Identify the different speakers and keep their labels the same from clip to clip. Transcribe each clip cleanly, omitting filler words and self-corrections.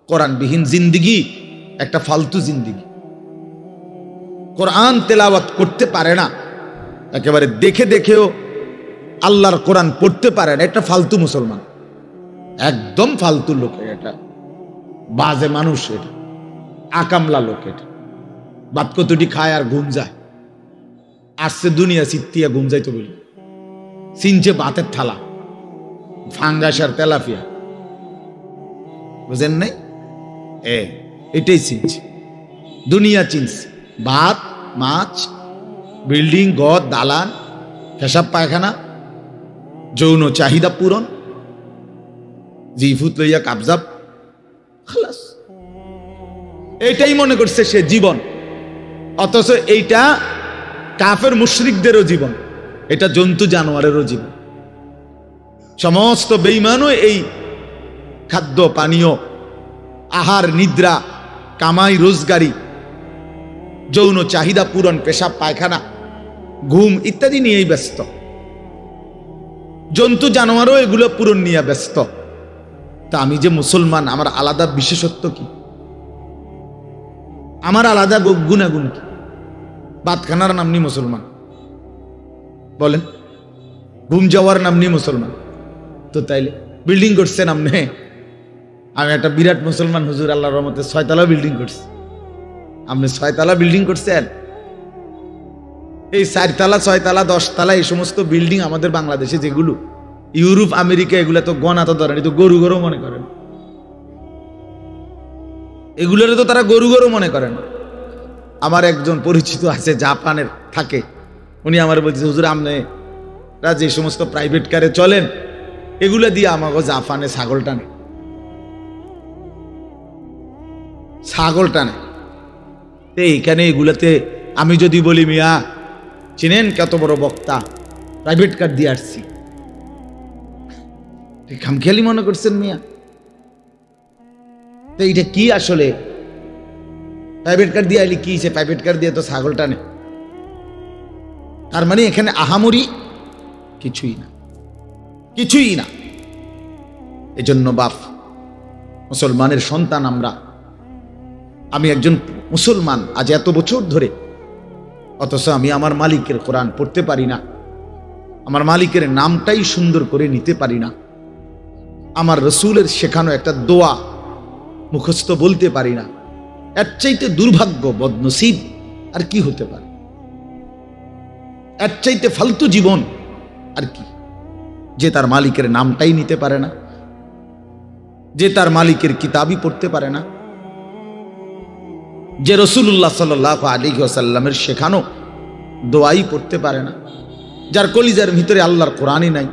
Speaker 1: কোরআনবিহীন জিন্দিগি একটা ফালতু জিন্দিগি। কোরআন তেলাওয়াত করতে পারে না, একেবারে দেখে দেখেও আল্লাহর কোরআন পড়তে পারে না, একটা ফালতু মুসলমান, একদম ফালতু লোক, এটা বাজে মানুষ, এটা আকামলা লোক, এটা বাদ কতটি খায় আর ঘুম যায়। আসছে দুনিয়া চিত্তিয়া ঘুম যাইতো বলি, চিনছে বাতের থালা, ফাঙ্গাস আর তেলাপিয়া, বুঝেন নাই? এটাই চিনছে, দুনিয়া চিনছে, ভাত মাছ, বিল্ডিং ঘর দালান, পেশাব পায়খানা, যৌন চাহিদা পূরণ, জিফুত লইয়া কাবজাব, খালাস, এইটাই মনে করছে সে জীবন। অথচ এইটা কাফের মুশরিকদেরও জীবন, এটা জন্তু জানোয়ারেরও জীবন। সমস্ত বেঈমানও এই খাদ্য পানীয়, আহার নিদ্রা, কামাই রোজগারি, যৌন চাহিদা পূরণ, পেশাব পায়খানা, ঘুম ইত্যাদি নিয়েই ব্যস্ত। জন্তু জানোয়ারও এগুলো পূরণ নিয়ে ব্যস্ত। তা আমি যে মুসলমান, আমার আলাদা বিশেষত্ব কি? আমার আলাদা গুণাগুণ কি? ভাতখানার নাম নি মুসলমান, বলেন, ঘুম যাওয়ার নাম নি মুসলমান। তো তাইলে বিল্ডিং করছেন আপনি, আমি একটা বিরাট মুসলমান হুজুর, আল্লাহর রহমতে 6 তলা বিল্ডিং করছি। আপনি 6 তলা বিল্ডিং করছেন? এই 4 তলা 6 তলা 10 তলা এই সমস্ত বিল্ডিং আমাদের বাংলাদেশে যেগুলো, ইউরোপ আমেরিকা এগুলা তো গণা তো ধরেন, তো গরু গরু মনে করেন, এগুলোর তো তারা গরু গরু মনে করেন। আমার একজন পরিচিত আছে জাপানের থাকে, উনি আমার বলছে, হুজুর আপনারা যে সমস্ত প্রাইভেট কারে চলেন, এগুলো দিয়ে আমাকে জাপানে ছাগল টানে, ছাগল টানে। এইখানে এগুলাতে আমি যদি বলি, মিয়া চিনেন কত বড় বক্তা, প্রাইভেট কার দিয়ে আসছি, খামখেয়ালি মনে করছেন মিয়া? তো এইটা কি আসলে? প্রাইভেট কার দিয়ে আইলি কি, প্রাইভেট কার দিয়ে তো ছাগল টানে, তার মানে এখানে আহামরি কিছুই না, কিছুই না। এজন্য বাপ, মুসলমানের সন্তান আমরা, আমি একজন মুসলমান আজ এত বছর ধরে, অথচ আমি আমার মালিকের কোরআন পড়তে পারি না, আমার মালিকের নামটাই সুন্দর করে নিতে পারি না, আমার রসুলের শেখানো একটা দোয়া মুখস্থ বলতে পারি না। এর চাইতে দুর্ভাগ্য, বদনসিব আর কি হতে পারে? এর চাইতে ফালতু জীবন আর কি? যে তার মালিকের নামটাই নিতে পারে না, যে তার মালিকের কিতাবই পড়তে পারে না, যে রাসূলুল্লাহ সাল্লাল্লাহু আলাইহি ওয়াসাল্লামের শেখানো দোয়াই পড়তে পারে না, যার কলিজার ভিতরে আল্লাহর কোরআনই নাই,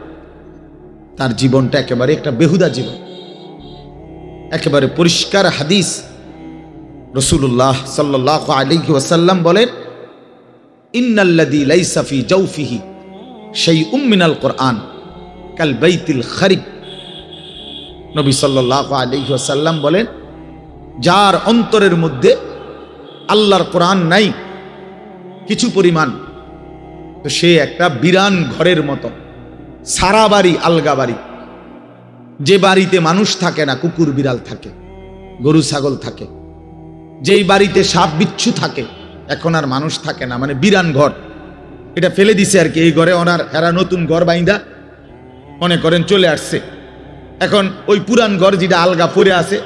Speaker 1: তার জীবনটা একেবারে একটা বেহুদা জীবন। একেবারে পরিষ্কার হাদিস, রাসূলুল্লাহ সাল্লাল্লাহু আলাইহি ওয়াসাল্লাম বলেন, ইন্নাল্লাযী লাইসা ফি জাওফিহি শাইউম মিনাল কোরআন কাল বাইতিল খারিব। নবী সাল্লাল্লাহু আলাইহি ওয়াসাল্লাম বলেন, যার অন্তরের মধ্যে আল্লাহর কোরআন নাই কিছু পরিমাণ, তো সে একটা বিরান ঘরের মতো, সারা বাড়ি আলগা বাড়ি, যে বাড়িতে মানুষ থাকে না, কুকুর বিড়াল থাকে, গরু ছাগল থাকে, যেই বাড়িতে সাপ বিচ্ছু থাকে, এখন আর মানুষ থাকে না, মানে বিরান ঘর, এটা ফেলে দিছে আর কি। এই ঘরে এরা নতুন ঘর বাইন্দা মনে করেন চলে আসছে, এখন ওই পুরান ঘর যেটা আলগা পড়ে আছে,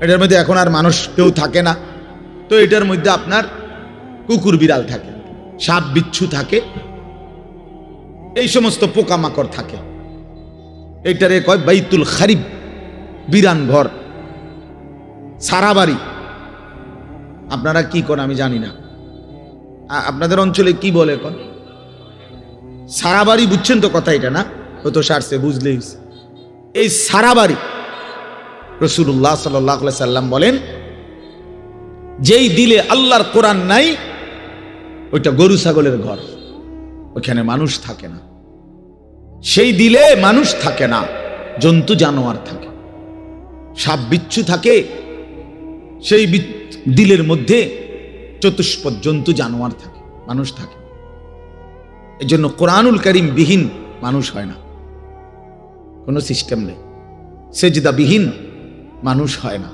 Speaker 1: এটার মধ্যে এখন আর মানুষ কেউ থাকে না, তো এটার মধ্যে আপনার কুকুর বিড়াল থাকে, সাপ বিচ্ছু থাকে, এই সমস্ত পোকামাকড় থাকে, এইটারে কয় বাইতুল খারিব, বিরান ঘর, সারা বাড়ি। আপনারা কি করেন আমি জানি না, আপনাদের অঞ্চলে কি বলে এখন? সারা বাড়ি, বুঝছেন তো কথা এটা না? ও তো সারছে, বুঝলেই। এই সারা বাড়ি রাসূলুল্লাহ সাল্লাল্লাহু আলাইহি সাল্লাম বলেন, যেই দিলে আল্লাহর কোরআন নাই, ওইটা গরু ছাগলের ঘর, ওখানে মানুষ থাকে না। সেই দিলে মানুষ থাকে না, জন্তু জানোয়ার থাকে, সাপ বিচ্ছু থাকে, সেই দিলের মধ্যে চতুষ্পদ জন্তু জানোয়ার থাকে, মানুষ থাকে। এই জন্য কোরআনুল কারীম বিহীন মানুষ হয় না, কোনো সিস্টেম নেই। সেজদা বিহীন মানুষ হয় না।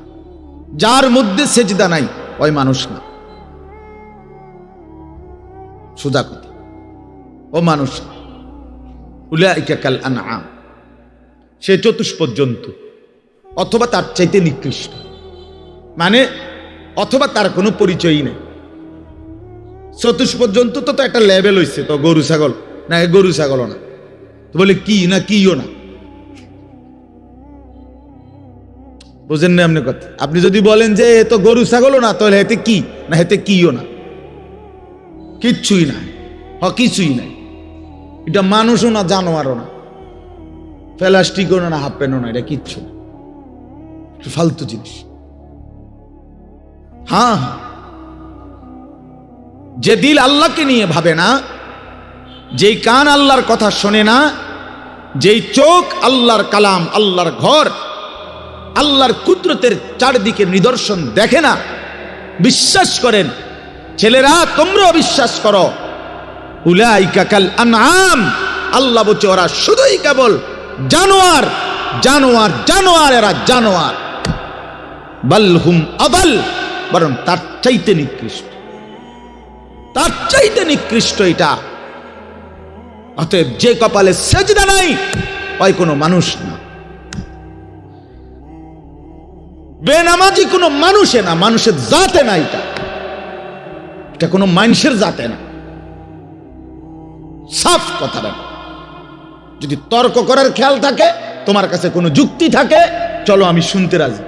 Speaker 1: যার মধ্যে সেজদা নাই ওই মানুষ না, সোজা কথা, ও মানুষ না। উলাইকা কাল আনআম, সে চতুষ্পদ জন্তু অথবা তার চাইতে নিকৃষ্ট, মানে অথবা তার কোনো পরিচয়ই নেই। চতুষ্পদ জন্তু তো একটা লেভেল হইছে, তো গরু ছাগল না, গরু ছাগলও না, তো বলে কি না কিও না, বুঝেন না আপনি কথা। আপনি যদি বলেন যে এ তো গরু ছাগলও না, তাহলে হেতে কি না, হেতে কিও না, কিচ্ছুই না, কিছুই নাই। এটা মানুষও না, জানোয়ারও না, প্লাস্টিকও না, হাফ প্যান্টও না, এটা কিচ্ছু না, ফালতু জিনিস। হ্যাঁ, যে দিল আল্লাহকে নিয়ে ভাবে না, যেই কান আল্লাহর কথা শোনে না, যেই চোখ আল্লাহর কালাম, আল্লাহর ঘর, আল্লাহর কুদরতের চারদিকে নিদর্শন দেখে না, বিশ্বাস করেন ছেলেরা, তোমরাও বিশ্বাস করো, উলাইকা কাল আনআম, আল্লাহ বলছে ওরা শুধুই কেবল জানোয়ার, জানোয়ার, জানোয়ার, এরা জানোয়ার। বাল হুম আদাল, বরং তার চাইতে নিকৃষ্ট, তার চাইতে নিকৃষ্ট এটা। অতএব যে কপালে সেজদা নাই ওই কোনো মানুষ না, বেনামাজি কোনো মানুষে না, মানুষের জাতে না, এটা কোনো মানুষের জাতে না, সাফ কথা। যদি তর্ক করার খেয়াল থাকে, তোমার কাছে কোনো যুক্তি থাকে, চলো আমি শুনতে রাজি,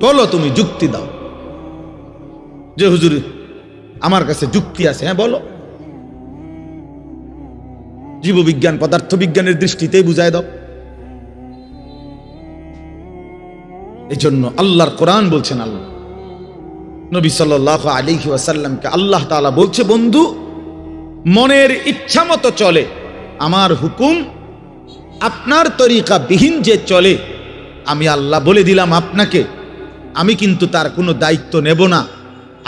Speaker 1: বলো, তুমি যুক্তি দাও যে হুজুর আমার কাছে যুক্তি আছে, হ্যাঁ বলো, জীববিজ্ঞান পদার্থ বিজ্ঞানের দৃষ্টিতেই বুঝায় দাও। এই জন্য আল্লাহর কোরআন বলছেন, আল্লাহ নবী সাল্লাল্লাহু আলাইহি ওয়াসাল্লামকে আল্লাহ তাআলা বলছে, বন্ধু মনের ইচ্ছা মতো চলে, আমার হুকুম আপনার তরিকা বিহীন যে চলে, আমি আল্লাহ বলে দিলাম আপনাকে, আমি কিন্তু তার কোনো দায়িত্ব নেব না,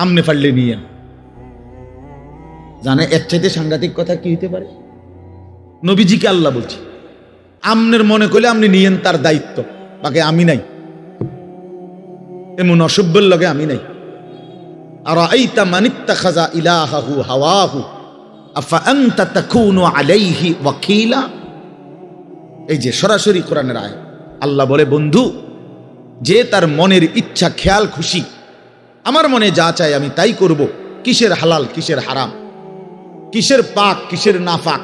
Speaker 1: আমনে পারলে নিয়েন। জানে এর চাইতে সাংঘাতিক কথা কি হইতে পারে? নবীজিকে আল্লাহ বলছে, আমনের মনে করলে আপনি নিয়েন তার দায়িত্ব, বাকি আমি নাই, এমন অসভ্যের লগে আমি নাই। আর আইতা মানিত্তাখাযা ইলাহাহু হাওয়াহু আফা আনতা তাকুনু আলাইহি ওয়াকিলা। এই যে সরাসরি কোরআনের আয়াত, আল্লাহ বলে, বন্ধু যে তার মনের ইচ্ছা খেয়াল খুশি, আমার মনে যা চাই আমি তাই করব, কিসের হালাল কিসের হারাম, কিসের পাক কিসের নাফাক,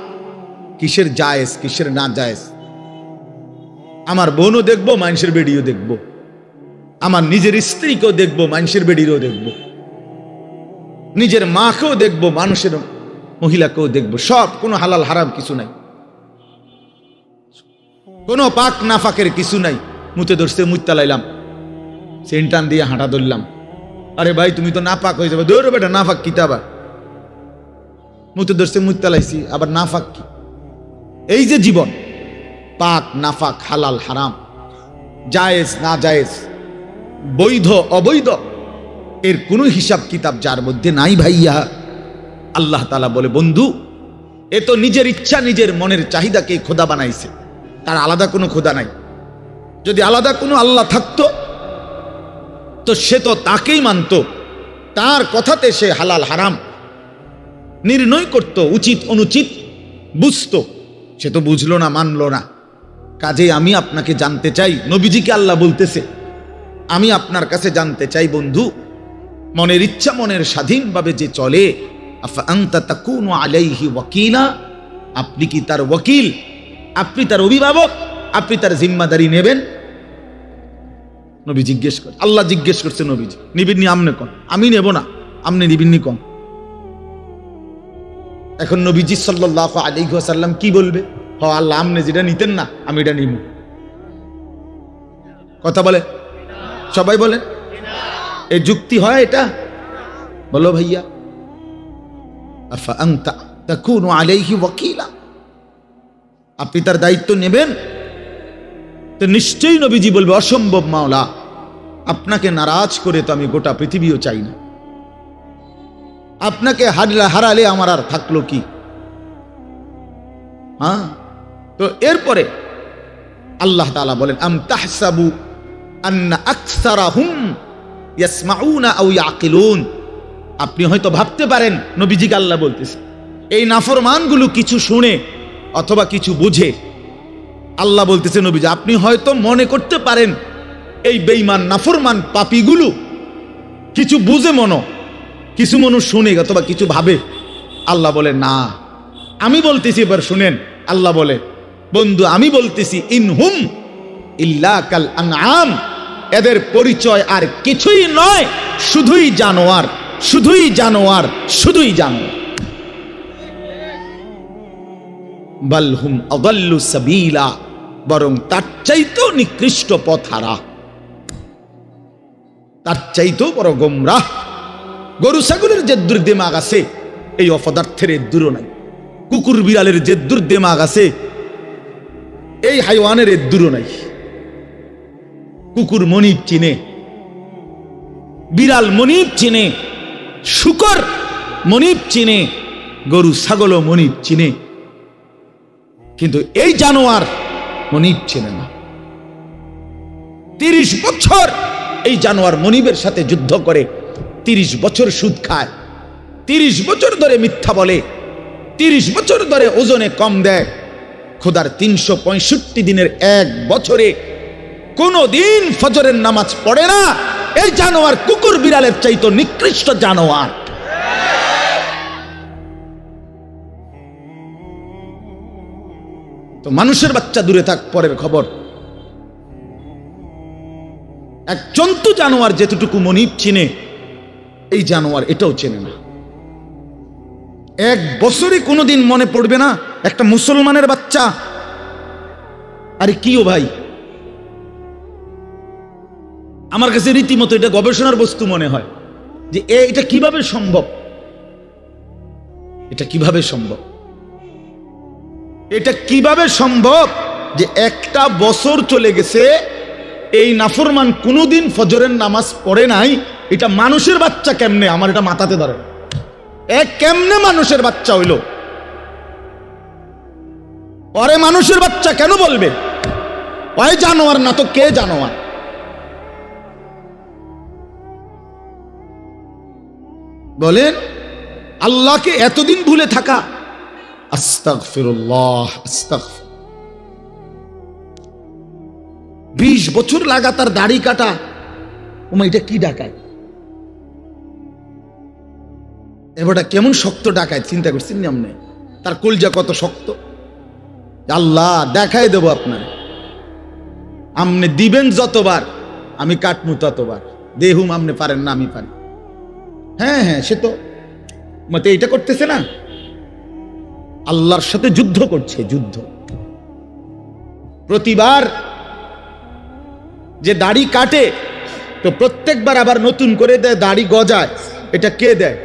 Speaker 1: কিসের জায়েজ কিসের না জায়েজ, আমার বোনও দেখবো, মানুষের বেডিও দেখবো, আমার নিজের স্ত্রীকেও দেখবো, মানুষের বেডিরও দেখবো, নিজের মাকেও দেখবো, মানুষের মহিলাকেও দেখবো, সব, কোনো হালাল হারাম কিছু নাই, কোনো পাক নাফাকের কিছু নাই। মুতে ধরছে, মুত্তা লাইলাম, সেন্টান দিয়ে হাঁটা ধরলাম, আরে ভাই তুমি তো নাপাক হয়ে যাবে, দৌড় বেটা, নাফাক কি তা, আবার মুতে ধরছে, মুত্তা লাইছি, আবার নাফাক কি? এই যে জীবন, পাক নাফাক, হালাল হারাম, জায়েজ না জায়েজ, বৈধ অবৈধ, এর কোনো হিসাব কিতাব যার মধ্যে নাই ভাইয়া, আল্লাহ তাআলা বলে, বন্ধু এ তো নিজের ইচ্ছা, নিজের মনের চাহিদাকে খোদা বানাইছে, তার আলাদা কোনো খোদা নাই। যদি আলাদা কোনো আল্লাহ থাকতো তো সে তো তাকেই মানত, তার কথাতে সে হালাল হারাম নির্ণয় করত, উচিত অনুচিত বুঝতো, সে তো বুঝলো না, মানলো না। কাজেই আমি আপনাকে জানতে চাই, নবীজিকে আল্লাহ বলতেছে, আমি আপনার কাছে জানতে চাই বন্ধু, মনের ইচ্ছা মনের স্বাধীনভাবে যে চলে, আফা আনতা তাকুনু আলাইহি ওয়াকিলা, আপনি কি তার ওয়াকিল, আপনি তার অভিভাবক, আপনি তার জিম্মাদারি নেবেন? নবী জিজ্ঞেস করে, আল্লাহ জিজ্ঞেস করছে, নবীজি নিবিন্নি আমনে কোন, আমি নেব না, আমনে নিবিন্নি কোন। এখন নবীজি সাল্লাল্লাহু আলাইহি ওয়াসাল্লাম কি বলবে? হ আল্লাহ, আমনে যেটা নিতেন না আমি এটা নিব। কথা বলে, সবাই বলেন, এই যুক্তি হয় এটা? বলো ভাইয়া, আফা আনতা তাকুনু আলাইহি ওয়াকিলা, আপনি তার দায়িত্ব নেবেন? তো নিশ্চয়ই নবীজি বলবে, অসম্ভব মাওলা, আপনাকে নারাজ করে তো আমি গোটা পৃথিবীও চাই না, আপনাকে হারালে আমার আর থাকলো কি? হ্যাঁ, তো এরপরে আল্লাহ তাআলা বলেন আম তাহসাবু আন্না আকসারাহুম ইয়াসমাউনা আও ইয়াকিলুন, আপনি হয়তো ভাবতে পারেন, নবীজিকে আল্লাহ বলতেছে, এই নাফরমানগুলো কিছু শুনে অথবা কিছু বুঝে। আল্লাহ বলতেছে নবীজি, আপনি হয়তো মনে করতে পারেন এই বেঈমান নাফরমান পাপীগুলো কিছু বুঝে, কিছু মানুষ শুনে অথবা কিছু ভাবে। আল্লাহ বলে না, আমি বলতেছি, এবার শুনেন। আল্লাহ বলে, বন্ধু আমি বলতেছি, ইনহুম ইল্লা কাল আনআম, এদের পরিচয় আর কিছুই নয়, শুধুই জানোয়ার, শুধুই জানোয়ার, শুধুই জানোয়ার। বাল হুম আযাল্লু সাবিলা, বরং তার চাইতেও নিকৃষ্ট পথহারা, তার চাইতেও বড় গোমরাহ। গরু ছাগলের যে দুর্দিমাগ আছে, এই অপদার্থের দূরও নাই। কুকুর বিড়ালের যে দুর্দিমাগ আছে, এই হাইওয়ানের দূরও নাই। কুকুর মনিব চিনে, বিড়াল মনিব চিনে, শুকর মনিব চিনে, গরু ছাগলও মনিব চিনে, কিন্তু এই জানোয়ার মনিব চিনে না। 30 বছর এই জানোয়ার মনিবের সাথে যুদ্ধ করে, 30 বছর সুদ খায়, 30 বছর ধরে মিথ্যা বলে, 30 বছর ধরে ওজনে কম দেয়। খোদার 365 দিনের এক বছরে কোন দিন ফজরের নামাজ পড়ে না। এই জানোয়ার কুকুর বিড়ালের চাইতো নিকৃষ্ট জানোয়ার। তো মানুষের বাচ্চা দূরে থাক, পরের খবর। এক জন্তু জানোয়ার যেতটুকু মনিব চিনে, এই জানোয়ার এটাও চেনে না। এক বছরে কোনোদিন মনে পড়বে না একটা মুসলমানের বাচ্চা, আরে কি ও ভাই, আমার কাছে রীতিমতো এটা গবেষণার বস্তু মনে হয় যে এটা কিভাবে সম্ভব, এটা কিভাবে সম্ভব, এটা কিভাবে সম্ভব যে একটা বছর চলে গেছে, এই নাফরমান কোনোদিন ফজরের নামাজ পড়ে নাই। এটা মানুষের বাচ্চা কেমনে, আমার এটা মাথাতে ধরে। কেমনে মানুষের বাচ্চা হইল? পরে মানুষের বাচ্চা কেন বলবে? ওই জানোয়ার না তো কে জানোয়ার? বলেন, আল্লাহকে এতদিন ভুলে থাকা। আস্তাগফিরুল্লাহ, আস্তাগফির। 20 বছর লাগাতার দাড়ি কাটা, ওমা এটা কি ডাকায়? এবারটা কেমন শক্ত ডাকায়, চিন্তা করছেন না আপনি? তার কলজা কত শক্ত। আল্লাহ দেখাই দেব আপনার, আপনি দিবেন যতবার আমি কাটমু ততবার। দেহুম আপনি পারেন না, আমি পারি। হ্যাঁ হ্যাঁ, সে তো মতে এটা করতেছে না, আল্লাহর সাথে যুদ্ধ করছে, যুদ্ধ। প্রতিবার যে দাড়ি কাটে, তো প্রত্যেকবার আবার নতুন করে দেয়, দাড়ি গজায়। এটা কে দেয়?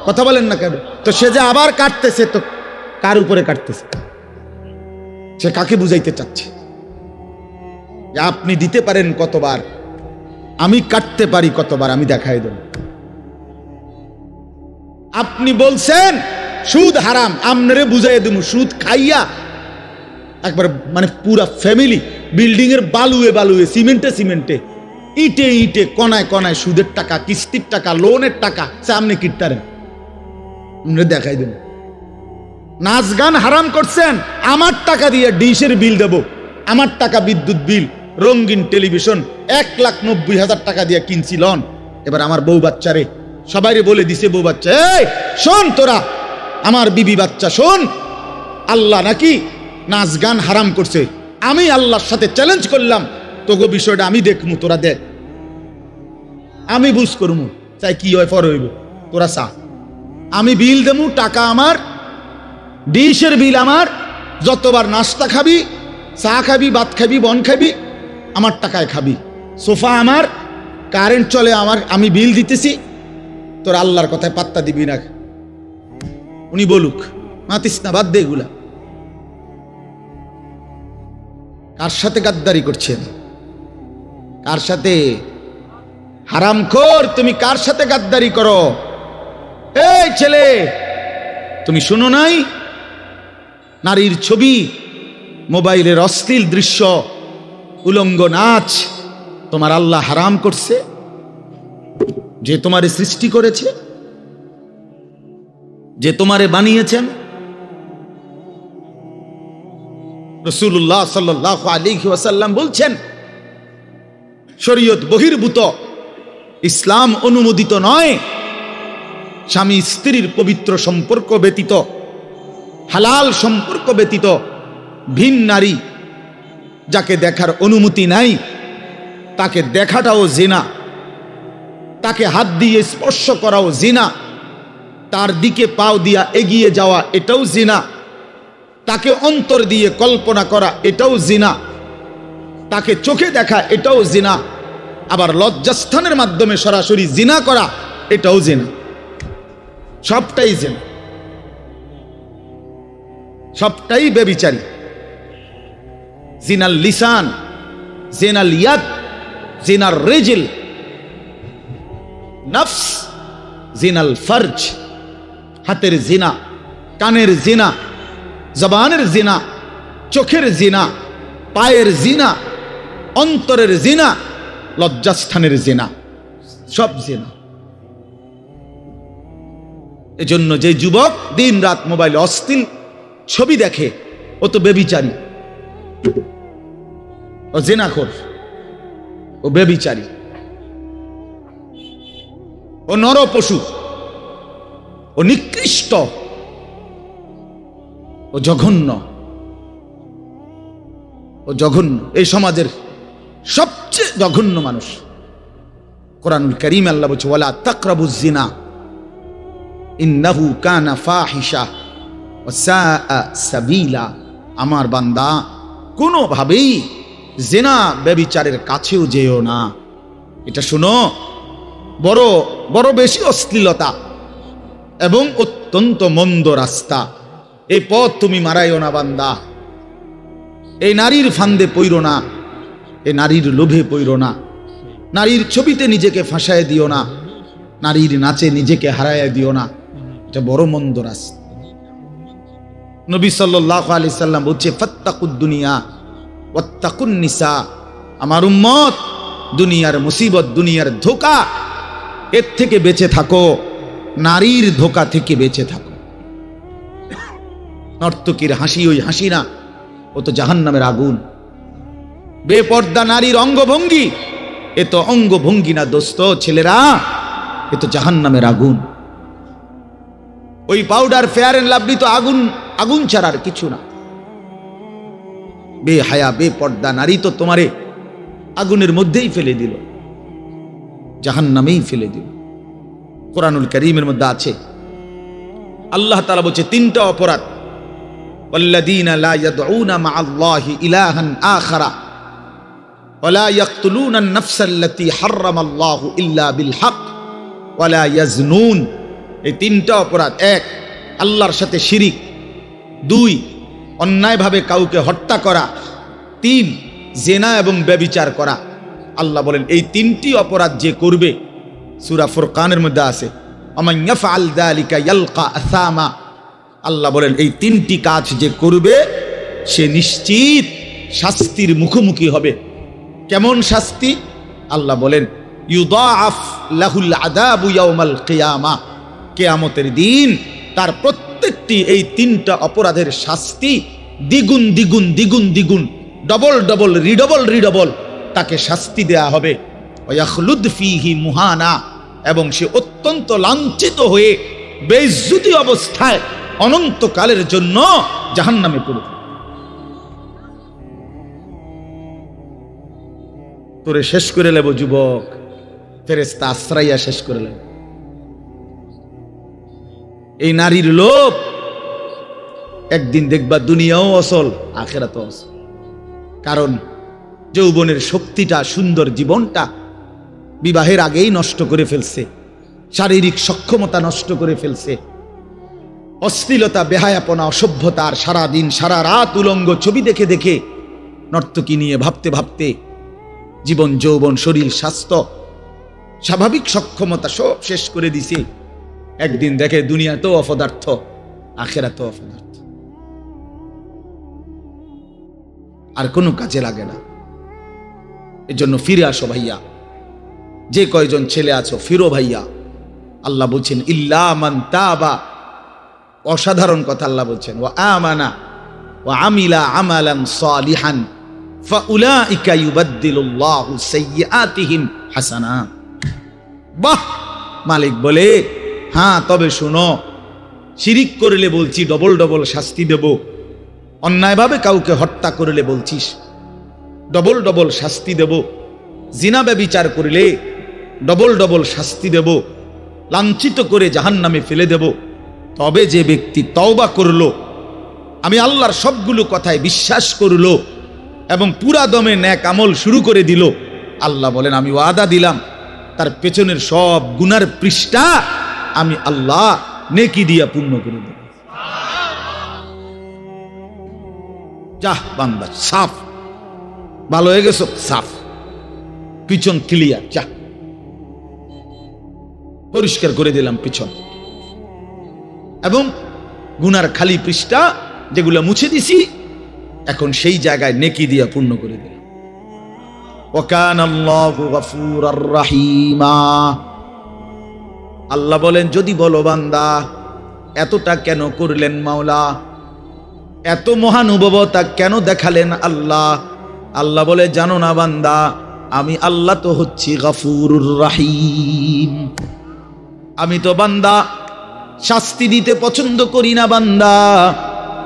Speaker 1: কথা বলেন না কেন? তো সে যে আবার কাটতেছে, তো কার উপরে কাটতেছে? সে কাকে বুঝাইতে চাচ্ছে? যে আপনি দিতে পারেন কতবার, আমি কাটতে পারি কতবার, আমি দেখাই দেব। আপনি বলছেন সুদ হারাম, আমনেরে বুঝাই দেব। সুদ খাইয়া একবার মানে পুরা ফ্যামিলি বিল্ডিং এর বালুয়ে বালুয়ে, সিমেন্টে সিমেন্টে, ইটে ইটে, কনায় কনায় সুদের টাকা, কিস্তির টাকা, লোনের টাকা, সামনে কিটতারেন, দেখাই দেব। নাচ গান হারাম করছেন, আমার টাকা দিয়ে ডিশের বিল দেব, আমার টাকা বিদ্যুৎ বিল, রঙিন টেলিভিশন 1,90,000 টাকা দিয়ে কিনছি লন। এবার আমার বউ বাচ্চারে সবাইরে বলে দিছে, বউ বাচ্চা, এই শোন, তোরা আমার বিবি বাচ্চা শোন, আল্লাহ নাকি নাচ গান হারাম করছে। আমি আল্লাহর সাথে চ্যালেঞ্জ করলাম, তোগো বিষয়টা আমি দেখমু, তোরা দেখ, আমি বুঝ করমু, চাই কি হয় পর হইব, তোরা চা। আমি বিল দেবো, টাকা আমার, ডিশের বিল আমার, যতবার নাস্তা খাবি, চা খাবি, ভাত খাবি, বন খাবি, আমার টাকায় খাবি। সোফা আমার, কারেন্ট চলে আমার, আমি বিল দিতেছি, তোর আল্লাহর কথায় পাত্তা দিবি না। উনি বলুক, মাতিস না, বাদ দে এগুলা। কার সাথে গাদ্দারি করছেন? কার সাথে? হারামখোর, তুমি কার সাথে গাদ্দারি করো? এই ছেলে, তুমি শুনো নাই নারীর ছবি মোবাইলের অশ্লীল দৃশ্য, উলঙ্গ নাচ তোমার আল্লাহ হারাম করছে, যে তোমারে সৃষ্টি করেছে, যে তোমারে বানিয়েছেন। রাসূলুল্লাহ সাল্লাল্লাহু আলাইহি ওয়াসাল্লাম বলছেন, শরীয়ত বহির্ভূত, ইসলাম অনুমোদিত নয় স্বামী স্ত্রীর পবিত্র সম্পর্ক ব্যতীত, হালাল সম্পর্ক ব্যতীত ভিন নারী যাকে দেখার অনুমতি নাই তাকে দেখাটাও জিনা, তাকে হাত দিয়ে স্পর্শ করাও জিনা, তার দিকে পাও দিয়া এগিয়ে যাওয়া এটাও জিনা, তাকে অন্তর দিয়ে কল্পনা করা এটাও জিনা, তাকে চোখে দেখা এটাও জিনা, আবার লজ্জাস্থানের মাধ্যমে সরাসরি জিনা করা এটাও জিনা। সবটাই জিনা, সবটাই ব্যভিচারী। জিনাল লিসান, জিনাল ইয়াদ, জিনার রিজল, নফস, জিনাল ফরজ, হাতের জিনা, কানের জিনা, জবানের জিনা, চোখের জিনা, পায়ের জিনা, অন্তরের জিনা, লজ্জাস্থানের জিনা, সব জিনা। এজন্য যে যুবক দিন রাত মোবাইলে অশ্লীল ছবি দেখে ও তো ব্যভিচারী, ও জিনাখোর, ও ব্যভিচারী, ও নরপশু, ও নিকৃষ্ট, ও জঘন্য, ও জঘন্য। এই সমাজের সবচেয়ে জঘন্য মানুষ। কোরআনুল কারীম আল্লাহ বলছে, ওয়ালা তাকরাবুজ জিনা ইন্নাহু কানা ফাহিশা ওয়া সাআ সাবিলা। আমার বান্দা কোনোভাবেই জিনা ব্যভিচারের কাছেও যেও না। এটা শুনো, বড় বড় বেশি অশ্লীলতা এবং অত্যন্ত মন্দ রাস্তা। এই পথ তুমি মারাইও না বান্দা। এই নারীর ফান্দে পইরো না, এই নারীর লোভে পইরো না, নারীর ছবিতে নিজেকে ফাঁসায় দিও না, নারীর নাচে নিজেকে হারায় দিও না। এটা বড় মন্দ রাস্তা। নবী সাল্লাল্লাহু আলাইহি সাল্লাম বলছে, ফাত্তাকুদ দুনিয়া ওয়াত্তাকুন নিসা। আমার উম্মত, দুনিয়ার মুসিবত, দুনিয়ার ধোঁকা, এর থেকে বেঁচে থাকো, নারীর ধোঁকা থেকে বেঁচে থাকো। নর্তকীর হাসি ওই হাসি না, ও তো জাহান্নামের আগুন। বেপর্দা নারীর অঙ্গভঙ্গি, এ তো অঙ্গভঙ্গি না দোস্ত, ছেলেরা, এ তো জাহান্নামের আগুন। ওই পাউডার, ফেয়ার এন্ড লাভলি তো আগুন, আগুন ছাড়ার কিছু না। বেহায়া বেপর্দা নারী তো তোমারে আগুনের মধ্যেই ফেলে দিল, জাহান্নামেই ফেলে দিল। কোরআনুল কারীমের মধ্যে আছে, আল্লাহ তাআলা বলছে তিনটা অপরাধ, ওয়াল্লাযীনা লা ইয়াদউনা মা'আল্লাহি ইলাহান আখারা ওয়া লা ইয়াকতুলুনা আন-নাফসাল্লাতী হারামাল্লাহু ইল্লা বিল হক ওয়া লা ইয়াজনুন। এই তিনটা অপরাধ। এক, আল্লাহর সাথে শিরিক। দুই, অন্যায়ভাবে কাউকে হত্যা করা। তিন, জিনা এবং ব্যভিচার করা। আল্লাহ বলেন এই তিনটি অপরাধ যে করবে, সূরা ফুরকানের মধ্যে আছে, আমান ইয়াফআল যালিকা ইয়ালকা আসামা। আল্লাহ বলেন এই তিনটি কাজ যে করবে সে নিশ্চিত শাস্তির মুখোমুখি হবে। কেমন শাস্তি? আল্লাহ বলেন ইউদাআফ লাহুল আযাবু ইয়াউমাল কিয়ামা। কিয়ামতের দিন তার প্রত্যেকটি এই তিনটা অপরাধের শাস্তি দ্বিগুণ দ্বিগুণ দ্বিগুণ দ্বিগুণ, ডবল ডবল, রিডবল রিডবল তাকে শাস্তি দেয়া হবে। ওয়াখলুদ ফীহি মুহানা, এবং সে অত্যন্ত লাঞ্ছিত হয়ে বেইজ্জতি অবস্থায় অনন্তকালের জন্য জাহান্নামে পড়বে। তোরে শেষ করে নেব যুবক, ফেরেশতা আশ্রাইয়া শেষ করে নেব। এই নারীর লোভ একদিন দেখবা দুনিয়াও অসল, আখিরাতও অসল। কারণ যৌবনের শক্তিটা, সুন্দর জীবনটা বিবাহের আগেই নষ্ট করে ফেলছে, শারীরিক সক্ষমতা নষ্ট করে ফেলছে। অশ্লীলতা, বেহায়াপনা, অসভ্যতা, আর সারাদিন সারা রাত উলঙ্গ ছবি দেখে দেখে, নর্তকী নিয়ে ভাবতে ভাবতে জীবন, যৌবন, শরীর, স্বাস্থ্য, স্বাভাবিক সক্ষমতা সব শেষ করে দিছে। একদিন দেখে দুনিয়াতেও অপদার্থ, আখিরাতেও অপদার্থ। আর কোনো কাজে লাগে না। এজন্য ফিরে আসো ভাইয়া, যে কয়জন ছেলে আছো ফিরো ভাইয়া। আল্লাহ বলছেন ইল্লা মান তাবা, অসাধারণ কথা আল্লাহ বলছেন, ওয়া আমানা ওয়া আমিলা আমালান সালিহান ফাউলাইকা ইউবাদদিলুল্লাহু সাইয়্যাতিহিম হাসানাত। বাহ! মালিক বলে হ্যাঁ, তবে শুনো, শিরিক করলে বলছি ডবল ডবল শাস্তি দেব, অন্যায়ভাবে কাউকে হত্যা করলে বলছিস ডবল ডবল শাস্তি দেব, জিনা ব্যভিচার করলে ডবল ডবল শাস্তি দেব, লাঞ্ছিত করে জাহান্নামে ফেলে দেব। তবে যে ব্যক্তি তওবা করলো, আমি আল্লাহর সবগুলো কথায় বিশ্বাস করলো এবং পুরা দমে নেক আমল শুরু করে দিল, আল্লাহ বলেন আমি ওয়াদা দিলাম তার পেছনের সব গুনার পৃষ্ঠা আমি আল্লাহ নেকি দিয়া পূর্ণ করে দেব। যাহ বান্দা, সাফ, ভালো হয়ে গেছ, সাফ, পিছন ক্লিয়ার, যা পরিষ্কার করে দিলাম পিছন, এবং গুনার খালি পৃষ্ঠা যেগুলো মুছে দিছি এখন সেই জায়গায় নেকি দিয়া পূর্ণ করে দিলাম। ওয়া কানা আল্লাহু গফুরার রহিমা। আল্লাহ বলেন যদি বলো বান্দা এতটা কেন করলেন মাওলা, এত মহানুভবতা কেন দেখালেন আল্লাহ, আল্লাহ বলে জানো না বান্দা, আমি আল্লাহ তো হচ্ছি গফুরুর রহিম। আমি তো বান্দা শাস্তি দিতে পছন্দ করি না বান্দা,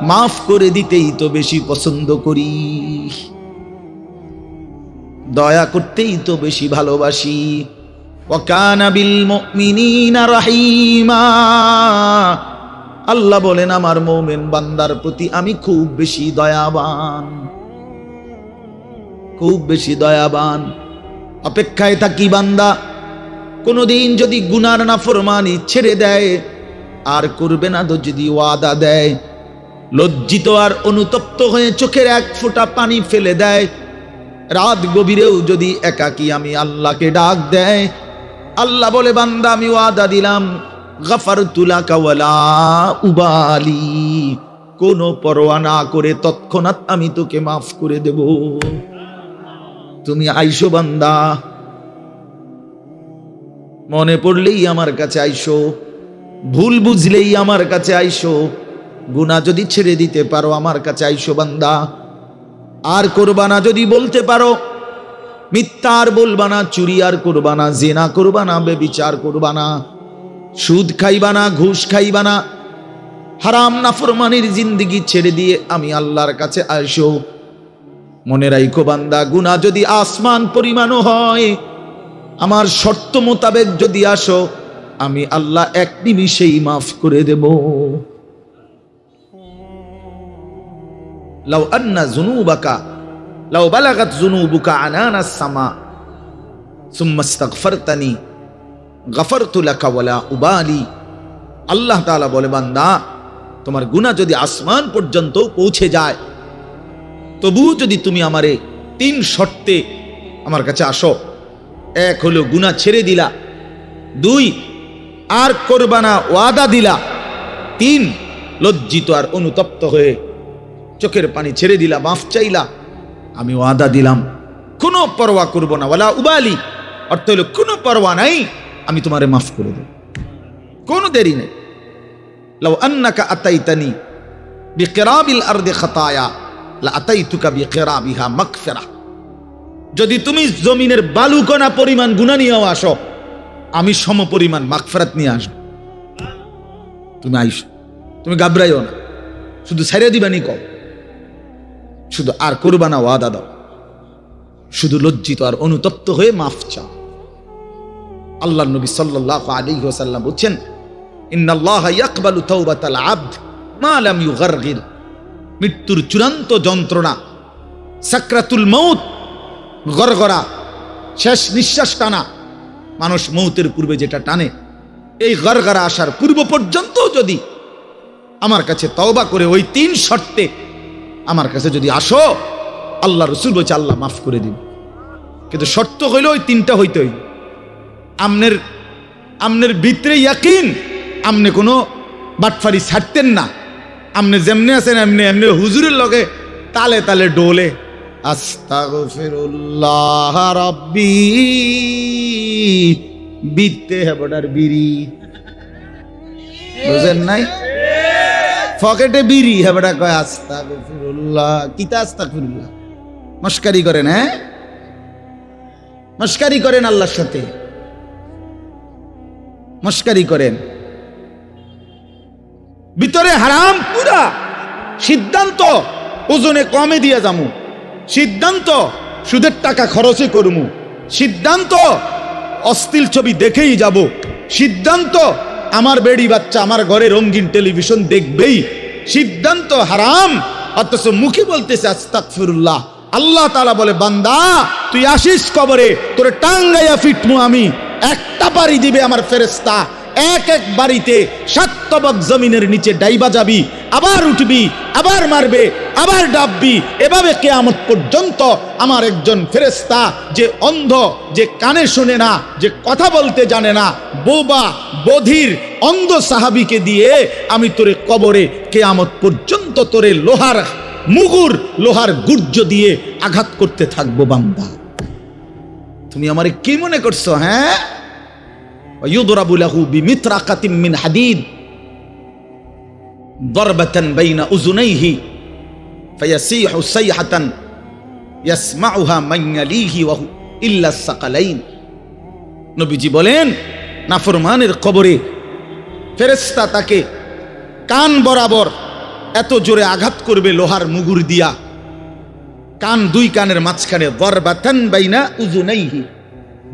Speaker 1: মাফ করে দিতেই তো বেশি পছন্দ করি, দয়া করতেই তো বেশি ভালোবাসি। ওয়া কানা বিল মুমিনিনা রাহিমা। আল্লাহ বলেন আমার মুমিন বান্দার প্রতি আমি খুব বেশি দয়াবান, খুব বেশি দয়াবান। অপেক্ষায় থাকি বান্দা কোনদিন যদি গুনার নাফরমানি ছেড়ে দেয় আর করবে না তো, যদি ওয়াদা দেয়, লজ্জিত আর অনুতপ্ত হয়ে চোখের এক ফোঁটা পানি ফেলে দেয়, রাত গভীরেও যদি একাকী আমি আল্লাহকে ডাক দেয়, আল্লাহ বলে বান্দা আমি ওয়াদা দিলাম গাফারতু লাকা ওয়ালা উবালি, কোনো পরোয়া না করে তৎক্ষণাৎ আমি তোকে মাফ করে দেব। তুমি আইসো বান্দা, মনে পড়লেই আমার কাছে আইসো, ভুল বুঝলেই আমার কাছে আইসো, গুনাহ যদি ছেড়ে দিতে পারো আমার কাছে আইসো বান্দা। আর করবা না যদি বলতে পারো, মিথ্যা আর বলবা না, চুরি আর করবা না, জিনা করবা না, ব্যভিচার করবা না, সুদ খাইবা না, ঘুষ খাইবা না, হারাম নাফরমানির জিন্দেগি ছেড়ে দিয়ে আমি আল্লাহর কাছে আইসো। মনে রাখো বান্দা, গুনাহ যদি আসমান পরিমাণও হয়, আমার শর্ত মোতাবেক যদি আসো, আমি আল্লাহ এক নিমিষেই মাফ করে দেব। লাউ আন্না যুনুবাকা লাউ বালাগাত যুনুবুকা আনানাস সামা সুম্মা ইস্তাগফারতানি গাফারতু লাকা ওয়ালা উবালি। আল্লাহ তাআলা বলে বান্দা তোমার গুনাহ যদি আসমান পর্যন্ত পৌঁছে যায়, তবু যদি তুমি আমারে 3 শর্তে আমার কাছে আসো, এক হলো গুনাহ ছেড়ে দিলা, 2 আর করবা না ওয়াদা দিলা, 3 লজ্জিত আর অনুতপ্ত হয়ে চোখের পানি ছেড়ে দিলা, মাফ চাইলা, আমি ওয়াদা দিলাম কোনো পরোয়া করব না, ওয়ালা উবালি অর্থ হলো কোনো পরোয়া নাই, আমি তোমারে মাফ করে দেব, কোনো দেরি নেই। লাউ আন্নাকা আতাইতানি বিকিরাবিল আরদি খাতায়া লা আতাইতুকা বিকিরাবিহা মাগফিরা। যদি তুমি জমিনের বালুকণা পরিমাণ গুনাহ নিয়ে আসো, আমি সম পরিমাণ মাগফিরাত নিয়ে আসব। তুমি আইসো, তুমি ঘাবড়াইও না, শুধু ছেড়ে দিবানি কও, শুধু আর করবা না ওয়াদা দাও, শুধু লজ্জিত আর অনুতপ্ত হয়ে মাফ চাও। আল্লাহর নবী সাল্লাল্লাহু আলাইহি ওয়াসাল্লাম বলেন ইন্নাল্লাহা ইয়াকবালু তাওবাতাল আবদ মা লাম ইউগারগির। মৃত্যুর চূড়ান্ত যন্ত্রণা, সাকরাতুল মউত, গরগরা, শেষ নিঃশ্বাস টানা, মানুষ মৌতের পূর্বে যেটা টানে, এই গরগরা আসার পূর্ব পর্যন্ত যদি আমার কাছে তওবা করে ওই 3 শর্তে আমার কাছে যদি আসো, আল্লাহ রাসূল বলছে আল্লাহ মাফ করে দিবে। কিন্তু শর্ত হইল ওই 3টা হইতে হইল। আমনের ভিতরে ইয়াকিন, আমনে কোনো বাটফারি ছাড়তেন না, আমনে যেমনি আছেন এমনি এমনি হুজুরের লগে তালে তালে ডোলে, আস্তাগফিরুল্লাহ রাব্বি, বিতে হেবডার বিড়ি, বুঝেন নাই? পকেটে বিড়ি, হেবডা কয় আস্তাগফিরুল্লাহ। কিতা আস্তাগফিরুল্লাহ? মস্কারি করেন, হ্যাঁ মস্কারি করেন, আল্লাহর সাথে মস্কারি করেন। ভিতরে হারাম পুরা। সিদ্ধান্ত ওজনে কমে দিয়া যামু, সিদ্ধান্ত সুদের টাকা খরচে করমু, সিদ্ধান্ত অশ্লীল ছবি দেখেই যাব, সিদ্ধান্ত আমার বেড়ি বাচ্চা আমার ঘরে রঙিন টেলিভিশন দেখবেই, সিদ্ধান্ত হারাম, অথচ মুখে বলতেছে আস্তাগফিরুল্লাহ। আল্লাহ তাআলা বলে, বান্দা তুই আসিস কবরে, তোরে টাঙ্গাইয়া ফিটমু আমি। একটা বাড়ি দিবে আমার ফেরেশতা, এক এক বাড়িতে 7 তবক জমিনের নিচে ডাইবা যাবি, আবার উঠবি, আবার মারবে, আবার ডাববি, এভাবে কিয়ামত পর্যন্ত আমার একজন ফেরেশতা, যে অন্ধ, যে কানে শুনে না, যে কথা বলতে জানে না, বোবা বধির অন্ধ সাহাবীকে দিয়ে আমি তোরে কবরে কিয়ামত পর্যন্ত তোরে লোহার মুগুর, লোহার গুর্জ দিয়ে আঘাত করতে থাকবো। বান্দা তুমি আমারে কি মনে করছো? হ্যাঁ, ইউদরাবু লাহু বিমিতরাকাতিন মিন হাদিদ দরবাতান বাইনা উযুনাইহি ফায়াসিহু সাইহাতান ইয়াসমাউহা মান ইয়ালিহি ওয়া ইল্লা সাকালাইন। নবীজি বলেন, নাফরমানের কবরে ফেরেশতা তাকে কান বরাবর এত জোরে আঘাত করবে লোহার মুগুর দিয়া, কান, 2 কানের মাঝখানে, দরবাতান বাইনা উযুনাইহি,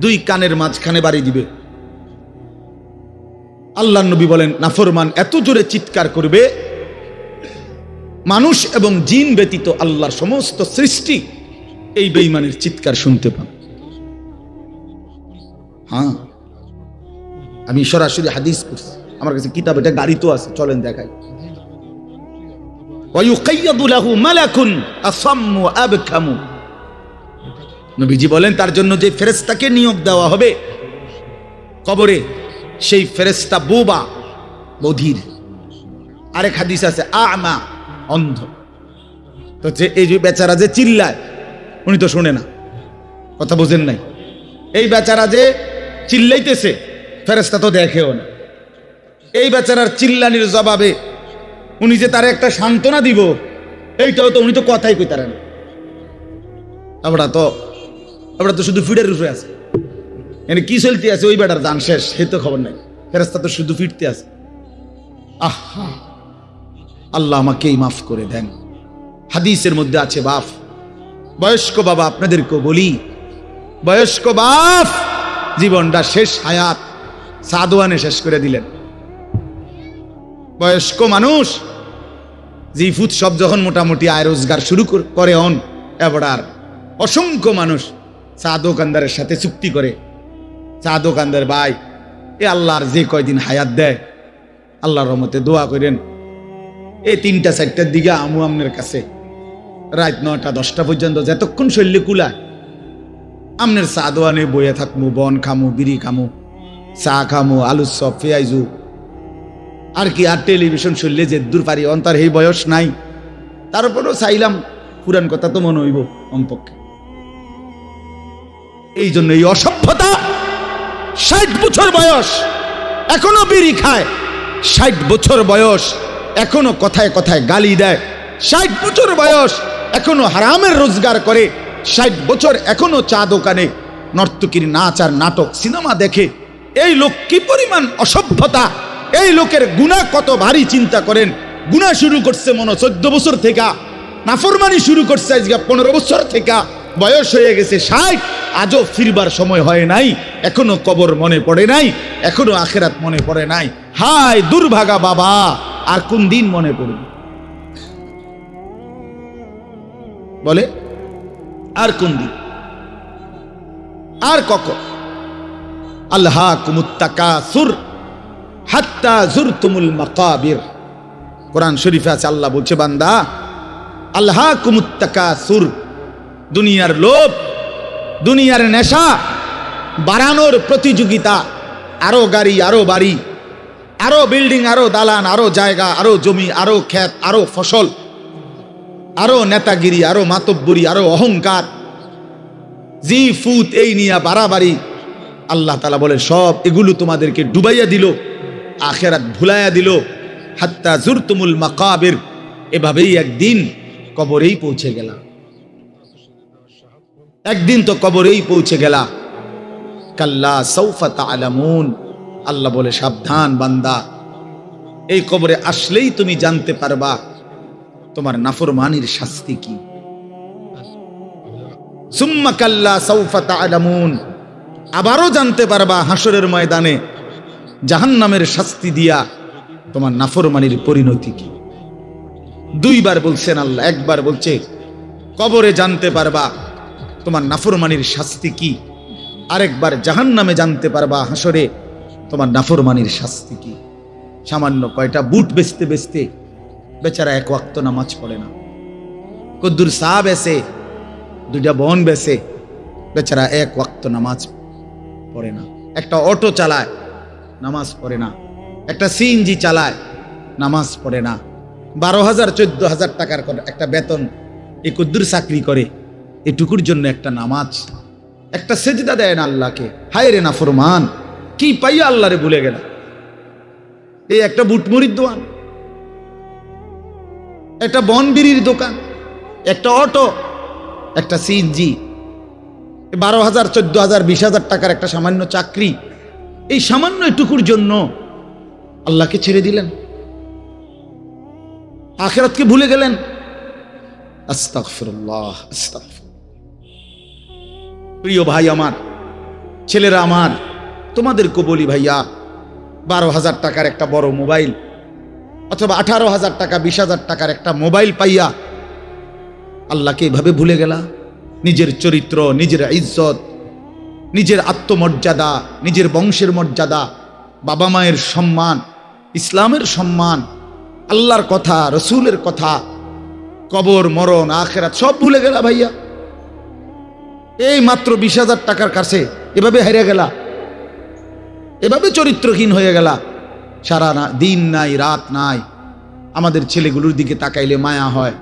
Speaker 1: 2 কানের মাঝখানে বাড়ি দিবে। আল্লাহর নবী বলেন, নাফরমান এত জোরে চিৎকার করবে, মানুষ এবং জিন ব্যতীত আল্লাহর সমস্ত সৃষ্টি এই বেঈমানের চিৎকার শুনতে পান। হ্যাঁ, আমি সরাসরি হাদিস পড়ছি, আমার কাছে কিতাব, এটা গাড়ি তো আছে, চলেন দেখাই। ওয়ায়ুকাইয়াদু লাহু মালাকুন আসাম্মু আবকামু। নবীজি বলেন, তার জন্য যে ফেরেশতাকে নিয়োগ দেওয়া হবে কবরে, সেই ফেরেশতা বোবা বধির। আরেক হাদিস আছে আমা, অন্ধ। তো যে এই যে বেচারা যে চিল্লায়, উনি তো শুনে না, কথা বুঝেন নাই? এই বেচারা যে চিল্লাইতেছে, ফেরেশতা তো দেখেও না। এই বেচারার চিল্লানির জবাবে উনি যে তার একটা সান্ত্বনা দিব, এইটাও তো উনি তো কথাই কইতারে না। আমরা তো শুধু ফিডের উপরে আছে, এনে কি চলতে আছে ওই বেটার দান শেষ, সে তো খবর নাই। ফেরেশতা তো শুধু ফিরতে আছে। আহা, আল্লাহ আমাকেই মাফ করে দেন। হাদিসের মধ্যে আছে, বাপ, বয়স্ক বাবা, আপনাদেরকেও বলি, বয়স্ক বাপ জীবনটা শেষ হায়াত সাদওয়ানে শেষ করে দিলেন। বয়স্ক মানুষ জি ফুট সব যখন মোটামুটি আয় রোজগার শুরু করে হন, এবার অসংখ্য মানুষ চা দোকানদারের সাথে চুক্তি করে, চা দোকানদার ভাই, এ আল্লাহর যে কয়দিন হায়াত দেয়, আল্লাহর রহমতে দোয়া করেন, এই 3টা 4টার দিকে আমু আমনের কাছে, রাত 9টা 10টা পর্যন্ত যতক্ষণ শরীরে কুলায় আমনের চা দোয়ানে বইয়ে থাকমু, বন খামু, বিড়ি খামু, চা খামু, আলুর চপ, পেঁয়াজু, আর কি, আর টেলিভিশন শুনলে যে দূর পারি, অন্তর এই বয়স নাই, তারপরেও চাইলাম পুরান কথা তো মনে হইব কমপক্ষে। এই জন্য এই অসভ্যতা, 60 বছর বয়স এখনো বিড়ি খায়, 60 বছর বয়স এখনো কথায় কথায় গালি দেয়, 60 বছর বয়স এখনো হারামের রোজগার করে, 60 বছর এখনো চা দোকানে নর্তকীর নাচ আর নাটক সিনেমা দেখে। এই লোক কি পরিমাণ অসভ্যতা! এই লোকের গুনাহ কত ভারী চিন্তা করেন। গুনাহ শুরু করছে মনে 14 বছর থেকে, নাফরমানি শুরু করছে আজকে 15 বছর থেকে, বয়স হয়ে গেছে 60, আজও ফিরবার সময় হয় নাই, এখনো কবর মনে পড়ে নাই, এখনো আখিরাত মনে পড়ে নাই। হায় দুর্ভাগা বাবা, আর কোন দিন মনে পড়বে? বলে আর কোন দিন, আর কখন? আলহাকুমুত তাকাসুর হাত্তা যুরতুমুল মাকাবির। কোরআন শরীফে আছে, আল্লাহ বলছে, বান্দা আলহাকুমুত তাকাসুর, দুনিয়ার লোভ, দুনিয়ার নেশা বাড়ানোর প্রতিযোগিতা, আরো গাড়ি, আরো বাড়ি, আরো বিল্ডিং, আরো দালান, আরো জায়গা, আরো জমি, আরো ক্ষেত, আরো ফসল, আরো নেতাগিরি, আরো মাতব্বরি, আরো অহংকার, জি ফুত এই নিয়া বাড়াবাড়ি, আল্লাহ তাআলা বলে সব এগুলো তোমাদেরকে ডুবাইয়া দিল, আখিরাত ভুলাইয়া দিল। হাত্তা জুরতুমুল মাকাবির, এভাবেই একদিন কবরেই পৌঁছে গেলা, একদিন তো কবরেই পৌঁছে গেলা। কাল্লা সাউফা তা'লামুন, আল্লাহ বলে সাবধান বান্দা, এই কবরে আসলেই তুমি জানতে পারবা তোমার নাফরমানির শাস্তি কি। সুম্মা কাল্লা সাউফা তা'লামুন, আবারও জানতে পারবা হাসরের ময়দানে জাহান্নামের শাস্তি দিয়া তোমার নাফরমানির পরিণতি কি। দুইবার বলছেন আল্লাহ, একবার বলছে কবরে জানতে পারবা তোমার নাফরমানির শাস্তি কি, আরেকবার জাহান্নামে জানতে পারবা হাসরে তোমার নাফরমানির শাস্তি কি। সামান্য কয়টা বুট বেচতে বেচতে বেচারা এক ওয়াক্ত নামাজ পড়ে না, কদ্দুর চা বেচে, দুইটা বন বেচে, বেচারা এক ওয়াক্ত নামাজ পড়ে না। একটা অটো চালায়, নামাজ পড়ে না। একটা সিএনজি চালায়, নামাজ পড়ে না। 12,000 14,000 টাকার একটা বেতন, এই কদ্দুর চাকরি করে, এটুকুর জন্য একটা নামাজ, একটা সেজদা দেয় না আল্লাহকে। হায় রে নাফরমান, কি পাইয়া আল্লাহরে ভুলে গেল। এই একটা বুটমুড়ির দোকান, একটা বনবিড়ির দোকান, একটা অটো, একটা সিএনজি, 12,000 14,000 20,000 টাকার একটা সামান্য চাকরি, এই সামান্য এটুকুর জন্য আল্লাহকে ছেড়ে দিলেন, আখিরাতকে ভুলে গেলেন। আস্তাগফিরুল্লাহ, আস্তাগফিরুল্লাহ। প্রিয় ভাই আমার, ছেলেরা আমার, তোমাদেরকে বলি ভাইয়া, 12,000 টাকার একটা বড় মোবাইল অথবা 18,000 টাকা 20,000 টাকার একটা মোবাইল পাইয়া আল্লাহকে এভাবে ভুলে গেলা। নিজের চরিত্র, নিজের ইজ্জত, নিজের আত্মমর্যাদা, নিজের বংশের মর্যাদা, বাবা মায়ের সম্মান, ইসলামের সম্মান, আল্লাহর কথা, রসুলের কথা, কবর মরণ আখিরাত সব ভুলে গেলা ভাইয়া। এই মাত্র 20,000 টাকার কাছে এভাবে হেরে গেলা, এভাবে চরিত্রহীন হয়ে গেলা। সারা দিন নাই রাত নাই, আমাদের ছেলেগুলোর দিকে তাকাইলে মায়া হয়।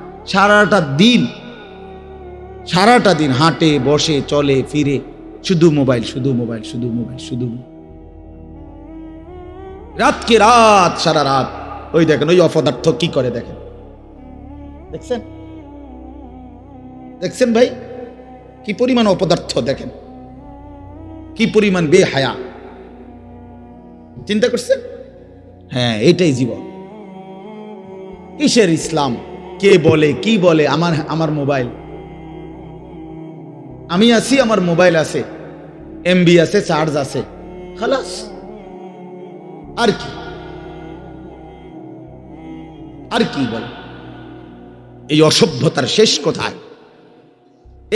Speaker 1: সারাটা দিন হাঁটে বসে চলে ফিরে শুধু মোবাইল, শুধু মোবাইল, শুধু মোবাইল, শুধু রাতকে রাত, সারা রাত। ওই দেখেন ওই অপদার্থ কি করে, দেখেন, দেখছেন, দেখছেন ভাই কি পরিমাণ অপদার্থ, দেখেন কি পরিমাণ বেহায়া। চিন্তা করছেন? হ্যাঁ, এটাই জীবন। কিসের ইসলাম? কে বলে কি বলে? আমার মোবাইল, আমি আছি, আমার মোবাইল আছে, এমবি আছে, চার্জ আছে, খালাস। আর কি, আর কি বলে? এই অসভ্যতার শেষ কোথায়?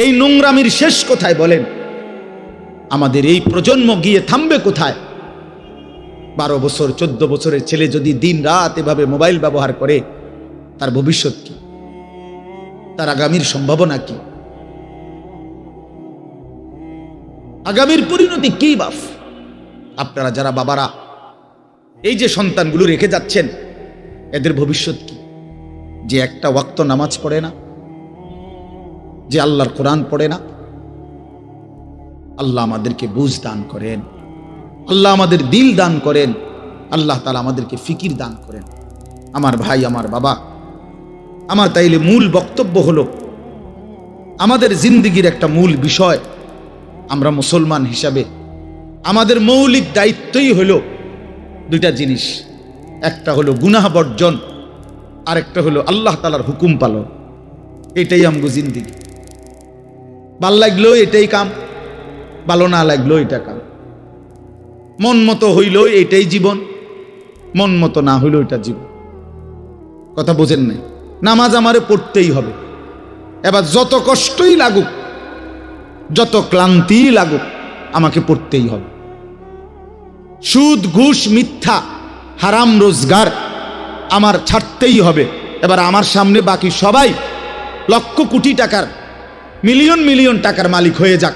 Speaker 1: এই নোংরামির শেষ কোথায় বলেন? আমাদের এই প্রজন্ম গিয়ে থামবে কোথায়? 12 বছর 14 বছরের ছেলে যদি দিন রাত এভাবে মোবাইল ব্যবহার করে, তার ভবিষ্যৎ কি? তার আগামীর সম্ভাবনা কি? আগামীর পরিণতি কি বাপ? আপনারা যারা বাবারা এই যে সন্তানগুলো রেখে যাচ্ছেন, এদের ভবিষ্যৎ কি? যে একটা ওয়াক্ত নামাজ পড়ে না, যে আল্লাহর কোরআন পড়ে না। আল্লাহ আমাদেরকে বুঝ দান করেন, আল্লাহ আমাদের দিল দান করেন, আল্লাহ তাআলা আমাদেরকে ফিকির দান করেন। আমার ভাই, আমার বাবা, আমার তাইলে মূল বক্তব্য হলো, আমাদের জিন্দেগির একটা মূল বিষয়, আমরা মুসলমান হিসাবে আমাদের মৌলিক দায়িত্বই হলো দুইটা জিনিস। একটা হলো গুনাহ বর্জন, আরেকটা হলো আল্লাহ তাআলার হুকুম পালন। এটাই আমগো জিন্দেগি। ভাল লাগলো এটাই কাম, ভালো না লাগলো এটা কাম। মন মতো হইল এটাই জীবন, মন মতো না হইল এটা জীবন। কথা বোঝেন নাই? নামাজ আমারে পড়তেই হবে। এবার যত কষ্টই লাগুক, যত ক্লান্তি লাগুক, আমাকে পড়তেই হবে। সুদ ঘুষ মিথ্যা হারাম রোজগার আমার ছাড়তেই হবে। এবার আমার সামনে বাকি সবাই লক্ষ কোটি টাকার, মিলিয়ন মিলিয়ন টাকার মালিক হয়ে যাক,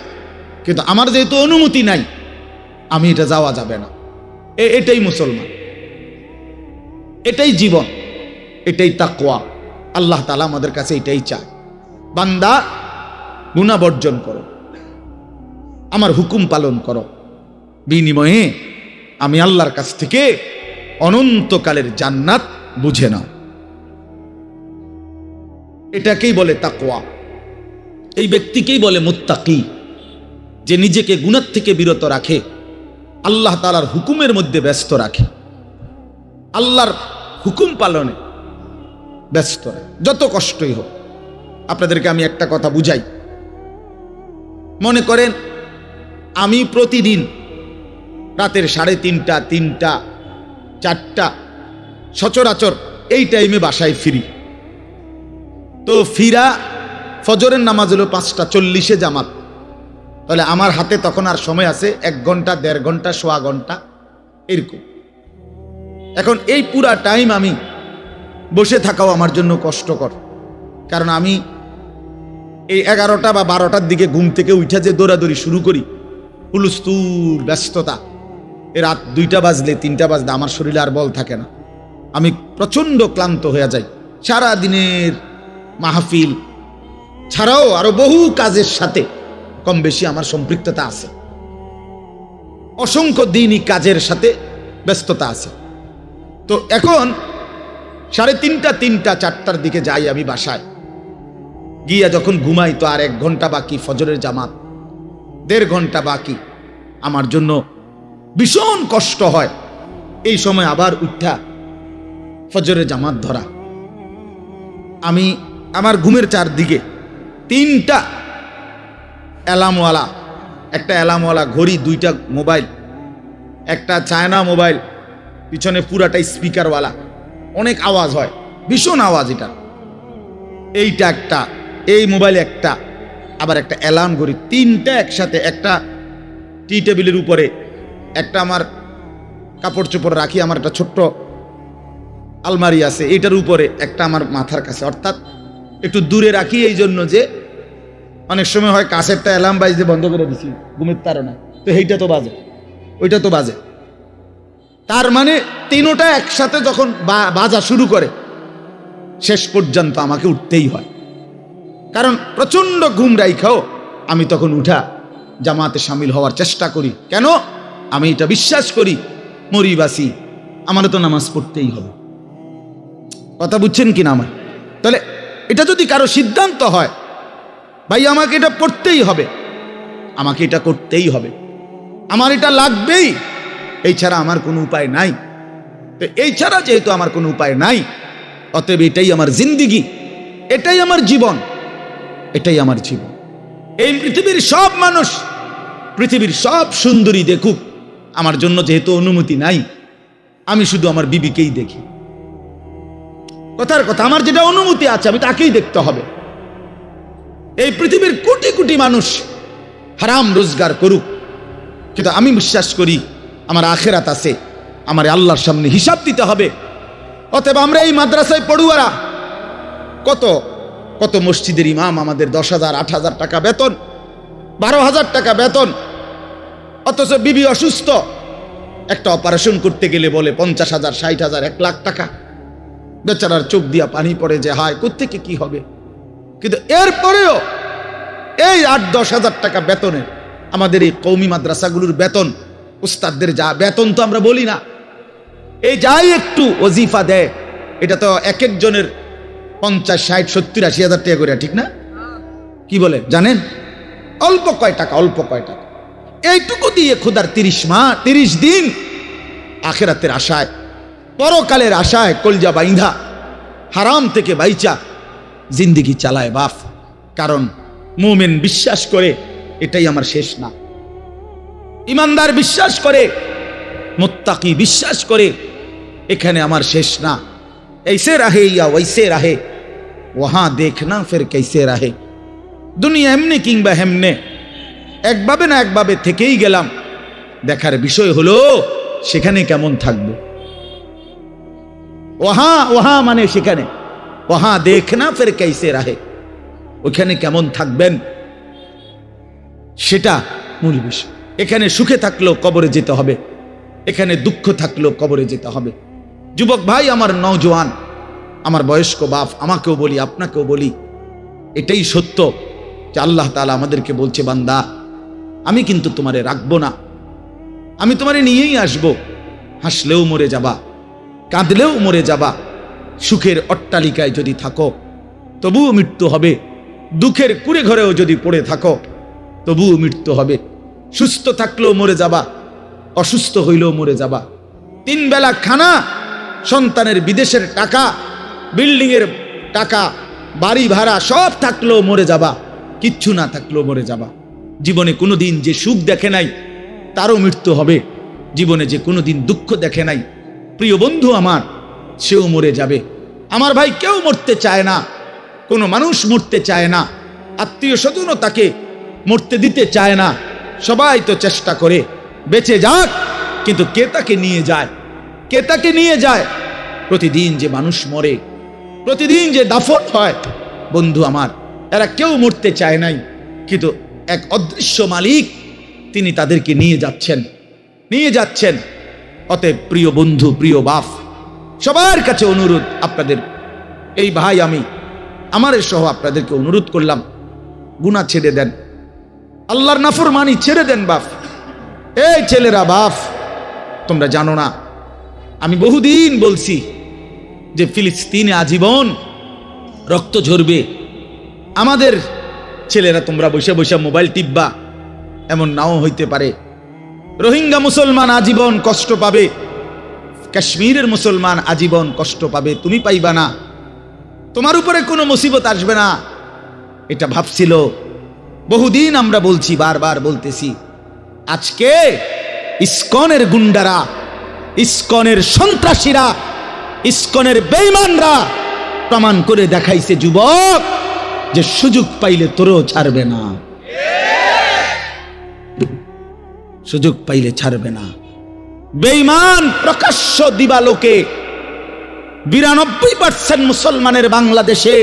Speaker 1: কিন্তু আমার যেহেতু অনুমতি নাই, আমি এটা যাওয়া যাবে না। এটাই মুসলমান, এটাই জীবন, এটাই তাকওয়া, আল্লাহ তাআলা আমাদের কাছে এটাই চায়, বান্দা গুনাহ বর্জন করো, আমার হুকুম পালন করো, বিনিময়ে আমি আল্লাহর কাছ থেকে অনন্তকালের জান্নাত বুঝে নাও। এটাকেই বলে তাকওয়া, এই ব্যক্তিকেই বলে মুত্তাকি, যে নিজেকে গুনাহ থেকে বিরত রাখে, আল্লাহ তাআলার হুকুমের মধ্যে ব্যস্ত রাখে, আল্লাহর হুকুম পালনে ব্যস্ত রাখে, যত কষ্টই হোক। আপনাদেরকে আমি একটা কথা বুঝাই। মনে করেন আমি প্রতিদিন রাতের 3:30, 3টা, 4টা সচরাচর এই টাইমে বাসায় ফিরি। তো ফিরা ফজরের নামাজ হলো 5:40 জামাত, তাহলে আমার হাতে তখন আর সময় আছে 1 ঘন্টা, 1.5 ঘন্টা, 1.25 ঘন্টা এরকম। এখন এই পুরা টাইম আমি বসে থাকাও আমার জন্য কষ্টকর, কারণ আমি এই 11টা বা 12টার দিকে ঘুম থেকে উঠে যে দৌড়াদৌড়ি শুরু করি, হুলস্থুল ব্যস্ততা, রাত 2টা বাজলে 3টা বাজলে আমার শরীরে আর বল থাকে না, আমি প্রচন্ড ক্লান্ত হয়ে যাই। সারা দিনের মাহফিল ছাড়াও আরো বহু কাজের সাথে কম বেশি আমার সম্পৃক্ততা আছে, অসংখ্য দিনই কাজের সাথে ব্যস্ততা আছে। তো এখন 3:30, 3টা, 4টার দিকে যাই আমি বাসায়, গিয়া যখন ঘুমাই তো আর 1 ঘন্টা বাকি ফজরের জামাত, 1.5 ঘন্টা বাকি। আমার জন্য ভীষণ কষ্ট হয় এই সময় আবার উঠা ফজরের জামাত ধরা। আমি আমার ঘুমের চারদিকে 3টা অ্যালার্মওয়ালা, একটা অ্যালার্মওয়ালা ঘড়ি, 2টা মোবাইল, একটা চায়না মোবাইল, পিছনে পুরাটাই স্পিকারওয়ালা, অনেক আওয়াজ হয়, ভীষণ আওয়াজ এটা। এইটা একটা, এই মোবাইল একটা, আবার একটা অ্যালার্ম ঘড়ি, 3টা একসাথে। একটা টি টেবিলের উপরে, একটা আমার কাপড় চোপড় রাখি, আমার একটা ছোট্ট আলমারি আছে, এটার উপরে, একটা আমার মাথার কাছে, অর্থাৎ একটু দূরে রাখি এই জন্য যে অনেক সময় হয় কাছেরটা অ্যালার্ম বাজতে বন্ধ করে দিছি ঘুমের তাড়না, তো এইটা তো বাজে, ওইটা তো বাজে। তার মানে 3টা একসাথে যখন বাজা শুরু করে শেষ পর্যন্ত আমাকে উঠতেই হয়, কারণ প্রচন্ড ঘুম রাইখাও আমি তখন উঠা জামাতে শামিল হওয়ার চেষ্টা করি। কেন? আমি এটা বিশ্বাস করি মরিবাসি আমার তো নামাজ পড়তেই হবে। কথা বুঝছেন কিনা আমার? তাহলে এটা যদি কারো সিদ্ধান্ত হয়, ভাই আমাকে এটা পড়তেই হবে, আমাকে এটা করতেই হবে, আমার এটা লাগবেই, এই ছাড়া আমার কোনো উপায় নাই। তো এই ছাড়া যেহেতু আমার কোনো উপায় নাই, অতএব এটাই আমার জিন্দিগি, এটাই আমার জীবন, এটাই আমার জীবন। এই পৃথিবীর সব মানুষ, পৃথিবীর সব সুন্দরী দেখুক, আমার জন্য যেহেতু অনুমতি নাই, আমি শুধু আমার বিবিকেই দেখি। কথার কথা, আমার যেটা অনুমতি আছে আমি তাকেই দেখতে হবে। এই পৃথিবীর কোটি কোটি মানুষ হারাম রোজগার করুক, কিন্তু আমি বিশ্বাস করি আমার আখিরাত আছে, আমার আল্লাহর সামনে হিসাব দিতে হবে। অতএব আমরা এই মাদ্রাসায় পড়ুয়ারা, কত কত মসজিদের ইমাম, আমাদের 10,000, 8,000 টাকা বেতন, 12,000 টাকা বেতন, অথচ বিবি অসুস্থ, একটা অপারেশন করতে গেলে বলে 50,000, 60,000, 1 লাখ টাকা। বেচারার চোখ দিয়া পানি পড়ে যে হায় কোত্থেকে কি হবে। কিন্তু এরপরেও এই 8-10 হাজার টাকা বেতনে আমাদের এই কওমি মাদ্রাসাগুলোর বেতন, উস্তাদদের যা বেতন তো আমরা বলি না, এই যাই একটু ওজিফা দেয়, এটা তো এক একজনের 50, 60, 70, 80 হাজার টাকা করে, ঠিক না? কি বলে জানেন? অল্প কয় টাকা, অল্প কয় টাকা। এইটুকু দিয়ে খোদার 30 দিন আখিরাতের আশায়, পরকালের আশায় কলজা বাইন্ধা হারাম থেকে বাইচা জিন্দিগি চালায় বাপ। কারণ মুমিন বিশ্বাস করে এটাই আমার শেষ না, ইমানদার বিশ্বাস করে, মুত্তাকি বিশ্বাস করে এখানে আমার শেষ না। ऐसे रहे या वैसे रहे, वहां देखना फिर कैसे रहे। দুনিয়া এমনি কিংবা হেমনে, একভাবে না একভাবে থেকেই গেলাম, দেখার বিষয় হলো সেখানে কেমন থাকবো। ওহা মানে সেখানে, ওহা দেখনা ফির कैसे रहे, ওখানে কেমন থাকবেন সেটা মূল বিষয়। এখানে সুখে থাকলেও কবরে যেতে হবে, এখানে দুঃখ থাকলেও কবরে যেতে হবে। যুবক ভাই আমার, নওজোয়ান, আমার বয়স্ক বাপ, আমাকেও বলি, আপনাকেও বলি, এটাই সত্য যে আল্লাহ তাআলা আমাদেরকে বলছে, বান্দা আমি কিন্তু তোমারে রাখবো না, আমি তোমারে নিয়েই আসবো। হাসলেও মরে যাবা, কাঁদলেও মরে যাবা। সুখের অট্টালিকায় যদি থাকো তবুও মৃত্যু হবে, দুঃখের কুড়ে ঘরেও যদি পড়ে থাকো তবুও মৃত্যু হবে। সুস্থ থাকলেও মরে যাবা, অসুস্থ হইলেও মরে যাবা। 3 বেলা খানা, সন্তানের বিদেশের টাকা, বিল্ডিং এর টাকা, বাড়ি ভাড়া সব থাকলেও মরে যাবা, কিচ্ছু না থাকলেও মরে যাবা। জীবনে কোনোদিন যে সুখ দেখে নাই তারও মৃত্যু হবে, জীবনে যে কোনোদিন দুঃখ দেখে নাই প্রিয় বন্ধু আমার, সেও মরে যাবে। আমার ভাই, কেউ মরতে চায় না, কোনো মানুষ মরতে চায় না, আত্মীয় স্বজনও তাকে মরতে দিতে চায় না। সবাই তো চেষ্টা করে বেঁচে যাক, কিন্তু কে তাকে নিয়ে যায়? কে তাকে নিয়ে যায়? প্রতিদিন যে মানুষ মরে, প্রতিদিন যে দাফন হয়, বন্ধু আমার, এরা কেউ মরতে চায় নাই, কিন্তু এক অদৃশ্য মালিক তিনি তাদেরকে নিয়ে যাচ্ছেন, নিয়ে যাচ্ছেন। অতএব প্রিয় বন্ধু, প্রিয় বাপ, সবার কাছে অনুরোধ, আপনাদের এই ভাই আমি আমার সহ আপনাদেরকে অনুরোধ করলাম, গুনাহ ছেড়ে দেন, আল্লাহর নাফরমানি ছেড়ে দেন। বাপ, এই ছেলেরা, বাপ তোমরা জানো না, আমি বহুদিন বলছি যে ফিলিস্তিনে আজীবন রক্ত ঝরবে। আমাদের ছেলেরা, তোমরা বসে বসে মোবাইল টিপবা, এমন নাও হইতে পারে রোহিঙ্গা মুসলমান আজীবন কষ্ট পাবে, কাশ্মীরের মুসলমান আজীবন কষ্ট পাবে, তুমি পাইবা না, তোমার উপরে কোনো মুসিবত আসবে না। এটা ভাবছিল বহুদিন, আমরা বলছি, বারবার বলতেছি। আজকে ইসকনের গুন্ডারা, ইসকনের সন্ত্রাসীরা, ইসকনের বেঈমানরা প্রমাণ করে দেখাইছে যুবক, যে সুযোগ পাইলে তোরও ছাড়বে না, সুযোগ পাইলে ছাড়বে না। বেঈমান প্রকাশ্য দিবালোকে 92% মুসলমানের বাংলাদেশে,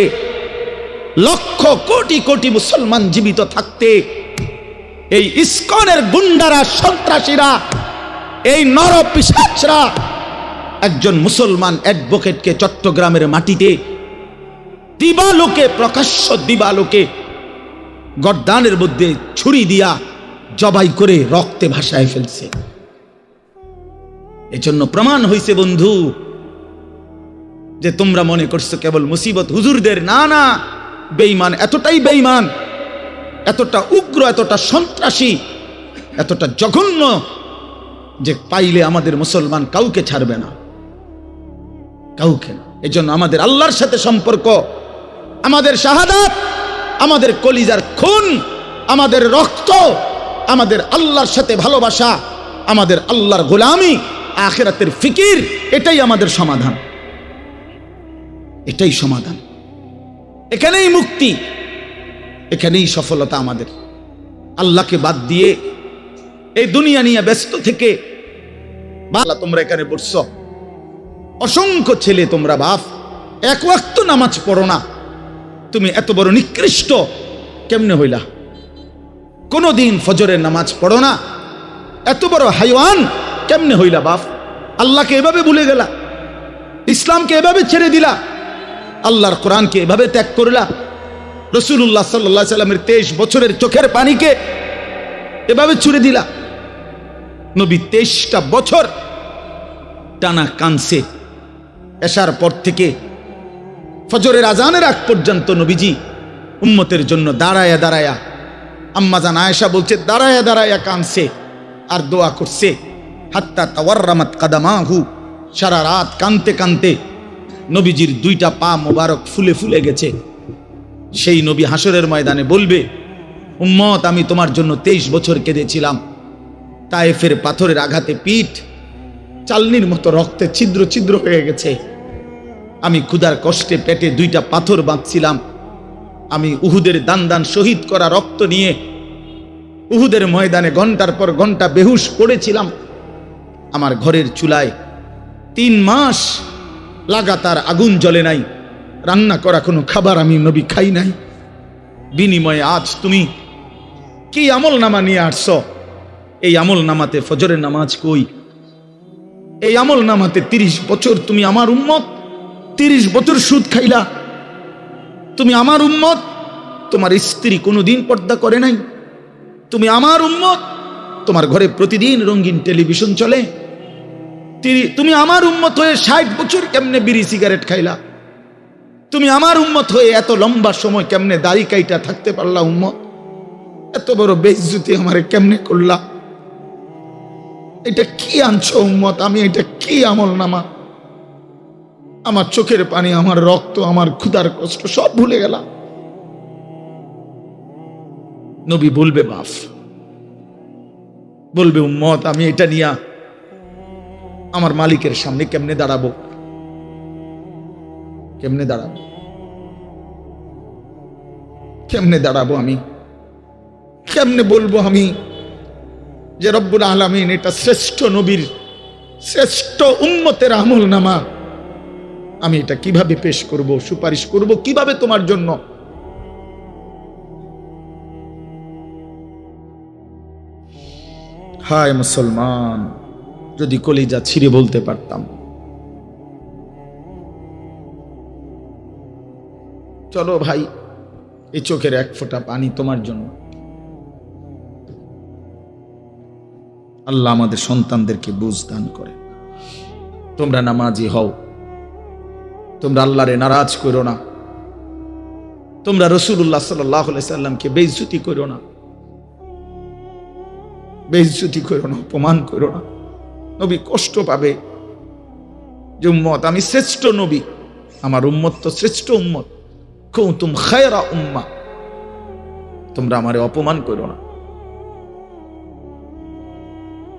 Speaker 1: লক্ষ কোটি কোটি মুসলমান জীবিত থাকতে এই ইসকনের গুন্ডারা, সন্ত্রাসীরা, এই নরপিশাচরা একজন মুসলমান অ্যাডভোকেটকে চট্টগ্রামের মাটিতে দিবালোকে, প্রকাশ্য দিবালোকে গর্দানের মধ্যে ছুরি দিয়া জবাই করে রক্তে ভাসায় ফেলছে। এজন্য প্রমাণ হইছে বন্ধু, যে তোমরা মনে করছো কেবল মুসিবত হুজুরদের, না না, বেঈমান এতটাই বেঈমান, এতটা উগ্র, এতটা সন্ত্রাসী, এতটা জঘন্য, যে পাইলে আমাদের মুসলমান কাউকে ছাড়বে না, কাউকে না। এজন্য আমাদের আল্লাহর সাথে সম্পর্ক, আমাদের শাহাদাত, আমাদের কলিজার খুন, আমাদের রক্ত, আমাদের আল্লাহর সাথে ভালোবাসা, আমাদের আল্লাহর গোলামি, আখিরাতের ফিকির, এটাই আমাদের সমাধান, এটাই সমাধান। এখানেই মুক্তি, এখানেই সফলতা আমাদের। আল্লাহকে বাদ দিয়ে এই দুনিয়া নিয়ে ব্যস্ত থেকে, বালা তোমরা এখানে বসছ, অসংখ্য ছেলে তোমরা বাপ, এক ওয়াক্ত নামাজ পড়ো না, তুমি এত বড় নিকৃষ্ট কেমনে হইলা? কোনদিন ফজরের নামাজ পড়ো না, এত বড় হাইওয়ান কেমনে হইলা বাপ? আল্লাহকে এভাবে ভুলে গেলা, ইসলামকে এভাবে ছেড়ে দিলা, আল্লাহর কোরআনকে এভাবে ত্যাগ করলা, রাসূলুল্লাহ সাল্লাল্লাহু আলাইহি সাল্লামের 23 বছরের চোখের পানিকে এভাবে ছুড়ে দিলা। নবী 23টা বছর টানা কানছে, এশার পর থেকে ফজরের আজানের আগ পর্যন্ত নবীজি উম্মতের জন্য দাঁড়ায়া দাঁড়ায়া, আম্মা জান আয়েশা বলছে, দাঁড়ায়া দাঁড়ায়া কানছে আর দোয়া করছে, হাত্তা তাওয়াররামাত কাদামাহু, সারা রাত কানতে কানতে নবীজির 2টা পা মোবারক ফুলে ফুলে গেছে। সেই নবী হাসরের ময়দানে বলবে, উম্মত আমি তোমার জন্য 23 বছর কেঁদেছিলাম, তায়েফের পাথরের আঘাতে পিঠ চালনির মতো রক্তে ছিদ্র ছিদ্র হয়ে গেছে, আমি ক্ষুধার কষ্টে পেটে 2টা পাথর বাঁধছিলাম, আমি উহুদের দান দান শহীদ করা রক্ত নিয়ে উহুদের ময়দানে ঘন্টার পর ঘন্টা বেহুশ পড়েছিলাম, আমার ঘরের চুলায় 3 মাস লাগাতার আগুন জ্বলে নাই, রান্না করা কোনো খাবার আমি নবী খাই নাই, বিনিময়ে আজ তুমি কি আমল নামা নিয়ে আসছো? এই আমল নামাতে ফজরের নামাজ কই? এই আমল নামাতে 30 বছর তুমি আমার উম্মত 30 বছর সুদ খাইলা। তুমি আমার উম্মত, তোমার স্ত্রী কোনোদিন পর্দা করে নাই। তুমি আমার উম্মত, তোমার ঘরে প্রতিদিন রঙিন টেলিভিশন চলে। তুমি আমার উম্মত হয়ে 60 বছর কেমনে বিড়ি সিগারেট খাইলা? তুমি আমার উম্মত হয়ে এত লম্বা সময় কেমনে দাড়ি কাইটা থাকতে পারলা? উম্মত, এত বড় বেইজ্জতি আমারে কেমনে করলা? এটা কি আনছো উম্মত? আমি এটা কি আমল নামা? আমার চোখের পানি, আমার রক্ত, আমার ক্ষুধার কষ্ট সব ভুলে গেলাম। নবী বলবে মাফ, বলবে উম্মত আমি এটা নিয়া আমার মালিকের সামনে কেমনে দাঁড়াবো? কেমনে দাঁড়াবো? কেমনে দাঁড়াবো? আমি কেমনে বলবো আমি যে রব্বুল আলামিন এটা শ্রেষ্ঠ নবীর, শ্রেষ্ঠ উম্মতের আমল নামা, আমি এটা কিভাবে পেশ করব, সুপারিশ করব কিভাবে তোমার জন্য? হায় মুসলমান, যদি কলিজা ছিঁড়ে বলতে পারতাম, চলো ভাই এই চোখের এক ফোঁটা পানি তোমার জন্য। আল্লাহ আমাদের সন্তানদেরকে বুঝ দান করে। তোমরা নামাজি হও, তোমরা আল্লাহরে নারাজ করো না, তোমরা রাসূলুল্লাহ সাল্লাল্লাহু আলাইহি সাল্লামকে বেইজ্জতি করো না, বেইজ্জতি করো না, অপমান করো না। নবী কষ্ট পাবে যে উম্মত আমি শ্রেষ্ঠ নবী, আমার উম্মত তো শ্রেষ্ঠ উম্মত, কুনতুম খায়রা উম্মাহ, তোমরা আমারে অপমান করো না।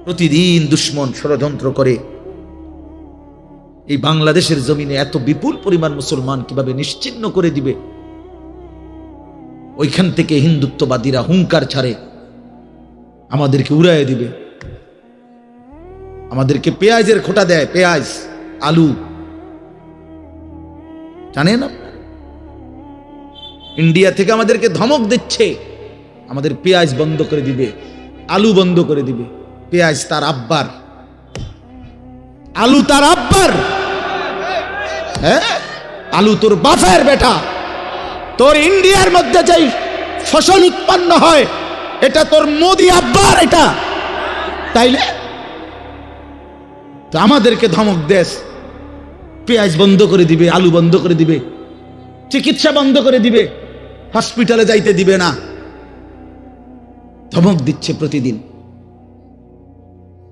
Speaker 1: প্রতিদিন দুশ্মন ষড়যন্ত্র করে এই বাংলাদেশের জমিনে এত বিপুল পরিমাণ মুসলমান কিভাবে নিশ্চিহ্ন করে দিবে। ওইখান থেকে হিন্দুত্ববাদীরা হুঙ্কার ছাড়ে আমাদেরকে উড়াইয়ে দিবে, আমাদেরকে পেঁয়াজের খোঁটা দেয়, পেঁয়াজ আলু, জানেন আপনারা? ইন্ডিয়া থেকে আমাদেরকে ধমক দিচ্ছে, আমাদের পেঁয়াজ বন্ধ করে দিবে, আলু বন্ধ করে দিবে। পেঁয়াজ তার আব্বার, আলু তার আব্বার, হ্যাঁ আলু তোর বাপের বেটা। তোর ইন্ডিয়ার মধ্যে যেই ফসল উৎপন্ন হয় এটা তোর মোদি আব্বার, এটা তাইলে তো আমাদেরকে ধমক দেশ, পেঁয়াজ বন্ধ করে দিবে, আলু বন্ধ করে দিবে, চিকিৎসা বন্ধ করে দিবে, হসপিটালে যাইতে দিবে না, ধমক দিচ্ছে প্রতিদিন।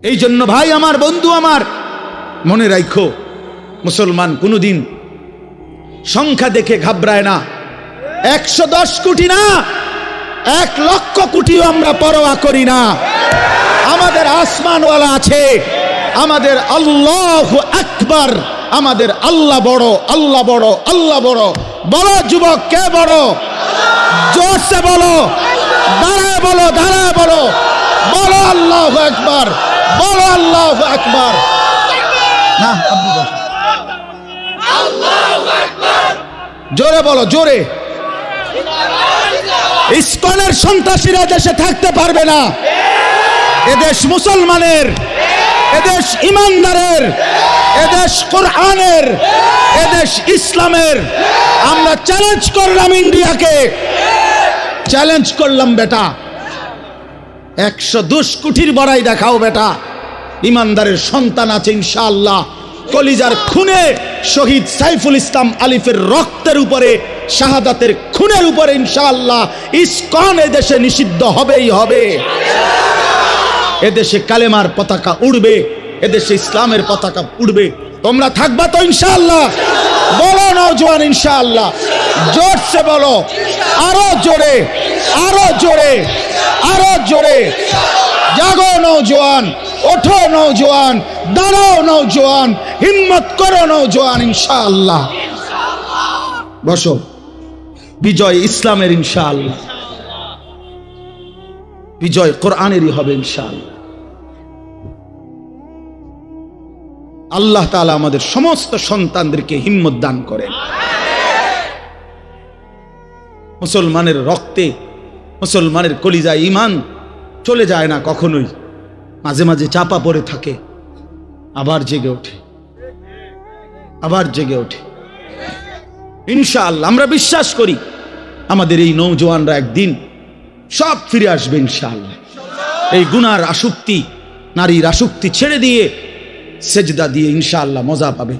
Speaker 1: এই জন্য ভাই আমার, বন্ধু আমার, মনে রাখো মুসলমান কোনোদিন সংখ্যা দেখে ঘাবড়ায় না। 110 কোটি না, 1 লক্ষ কোটিও আমরা পরোয়া করি না। আমাদের আসমানওয়ালা আছে, আমাদের আল্লাহু আকবার, আমাদের আল্লাহ বড়, আল্লাহ বড়, আল্লাহ বড়। বড় যুবক, কে বড়? জোরসে বলো, দাঁড়ায় বলো, দাঁড়ায় বলো, বলো আল্লাহু আকবার, বলো আল্লাহু আকবার। না জোরে বলো, জোরে। ইসকনের সন্ত্রাসীরা দেশে থাকতে পারবে না। এদেশ মুসলমানের, এদেশ ইমানদারের, এদেশ কোরআনের, এদেশ ইসলামের। আমরা চ্যালেঞ্জ করলাম ইন্ডিয়াকে, চ্যালেঞ্জ করলাম বেটা, 110 কোটির বড়াই দেখাও বেটা। ইমানদারের সন্তান আছে ইনশাআল্লাহ। কলিজার খুনে শহীদ সাইফুল ইসলাম আলিফের রক্তের উপরে, শাহাদাতের খুনের উপরে ইনশাআল্লাহ ইসকন এদেশে নিষিদ্ধ হবেই হবে। এদেশে কালেমার পতাকা উড়বে, এদেশে ইসলামের পতাকা উড়বে। তোমরা থাকবা তো ইনশাআল্লাহ? বলো নওজোয়ান ইনশাআল্লাহ, জোরসে বলো, আরো জোরে, আরো জোরে, আরো জোরে। জাগো নওজোয়ান, ওঠো নওজোয়ান, দাঁড়াও নওজোয়ান, হিম্মত করো নওজোয়ান ইনশাআল্লাহ। বসো, বিজয় ইসলামের ইনশাআল্লাহ, বিজয় কোরআনেরই হবে ইনশাআল্লাহ। আল্লাহ তাআলা আমাদের সমস্ত সন্তানদেরকে হিম্মত দান করেন। মুসলমানের রক্তে, মুসলমানের কলিজায় ঈমান চলে যায় না কখনোই, মাঝে মাঝে চাপা পড়ে থাকে, আবার জেগে ওঠে, আবার জেগে ওঠে। ইনশাআল্লাহ আমরা বিশ্বাস করি আমাদের এই নওজোয়ানরা একদিন সব ফিরে আসবে ইনশাআল্লাহ। এই গুনার আসক্তি, নারীর আসক্তি ছেড়ে দিয়ে সেজদা দিয়ে ইনশাআল্লাহ মজা পাবে,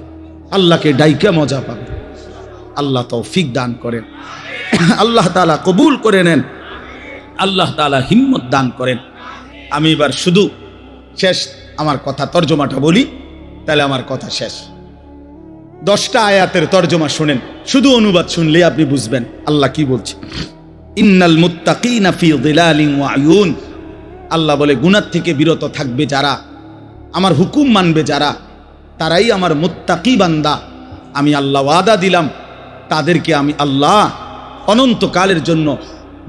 Speaker 1: আল্লাহকে ডাইকে মজা পাবে। আল্লাহ তৌফিক দান করেন, আল্লাহ তাআলা কবুল করে নেন, আল্লাহ তাআলা হিম্মত দান করেন। আমি এবার শুধু শেষ আমার কথা তর্জমাটা বলি, তাহলে আমার কথা শেষ। 10টা আয়াতের তর্জমা শুনেন, শুধু অনুবাদ শুনলে আপনি বুঝবেন আল্লাহ কি বলছে। ইন্নাল মুত্তাকিনা ফি যিলালিন ওয়া আয়ুন, আল্লাহ বলে গুনাহ থেকে বিরত থাকবে যারা, আমার হুকুম মানবে যারা, তারাই আমার মুত্তাকি বান্দা। আমি আল্লাহ ওয়াদা দিলাম তাদেরকে আমি আল্লাহ অনন্তকালের জন্য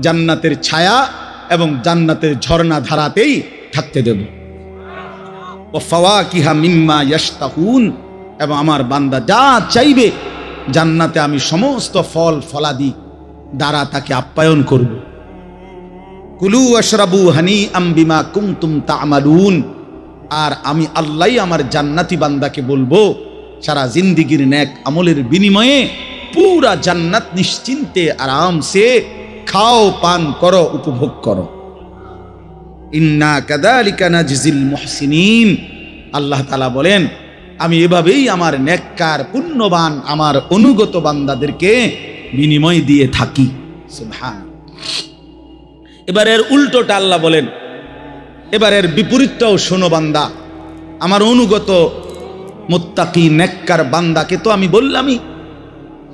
Speaker 1: জান্নাতের ছায়া এবং জান্নাতের ঝর্ণা ধারাতেই থাকতে দেব। ওয়া ফাওয়াকিহা মিম্মা ইয়াশতাহুন, এবং আমার বান্দা যা চাইবে জান্নাতে আমি সমস্ত ফল ফলাদি দ্বারা তাকে আপ্যায়ন করব। কুলু ওয়াশরাবু হানিআম বিমা কুনতুম তা'মালুন, আর আমি আল্লাহই আমার জান্নাতি বান্দাকে বলবো সারা জিন্দেগির নেক আমলের বিনিময়ে পুরা জান্নাত নিশ্চিন্তে আরামসে খাও, পান করো, উপভোগ করো। ইন্না কাযালিকা নাজজিল মুহসিনিন, আল্লাহ তাআলা বলেন আমি এভাবেই আমার নেককার পুণ্যবান আমার অনুগত বান্দাদেরকে বিনিময় দিয়ে থাকি। সুবহানাল্লাহ। এবারের উল্টোটা আল্লাহ বলেন, এবারের বিপরীতটাও শোনো বান্দা, আমার অনুগত মুত্তাকি নেককার বান্দাকে তো আমি বললামই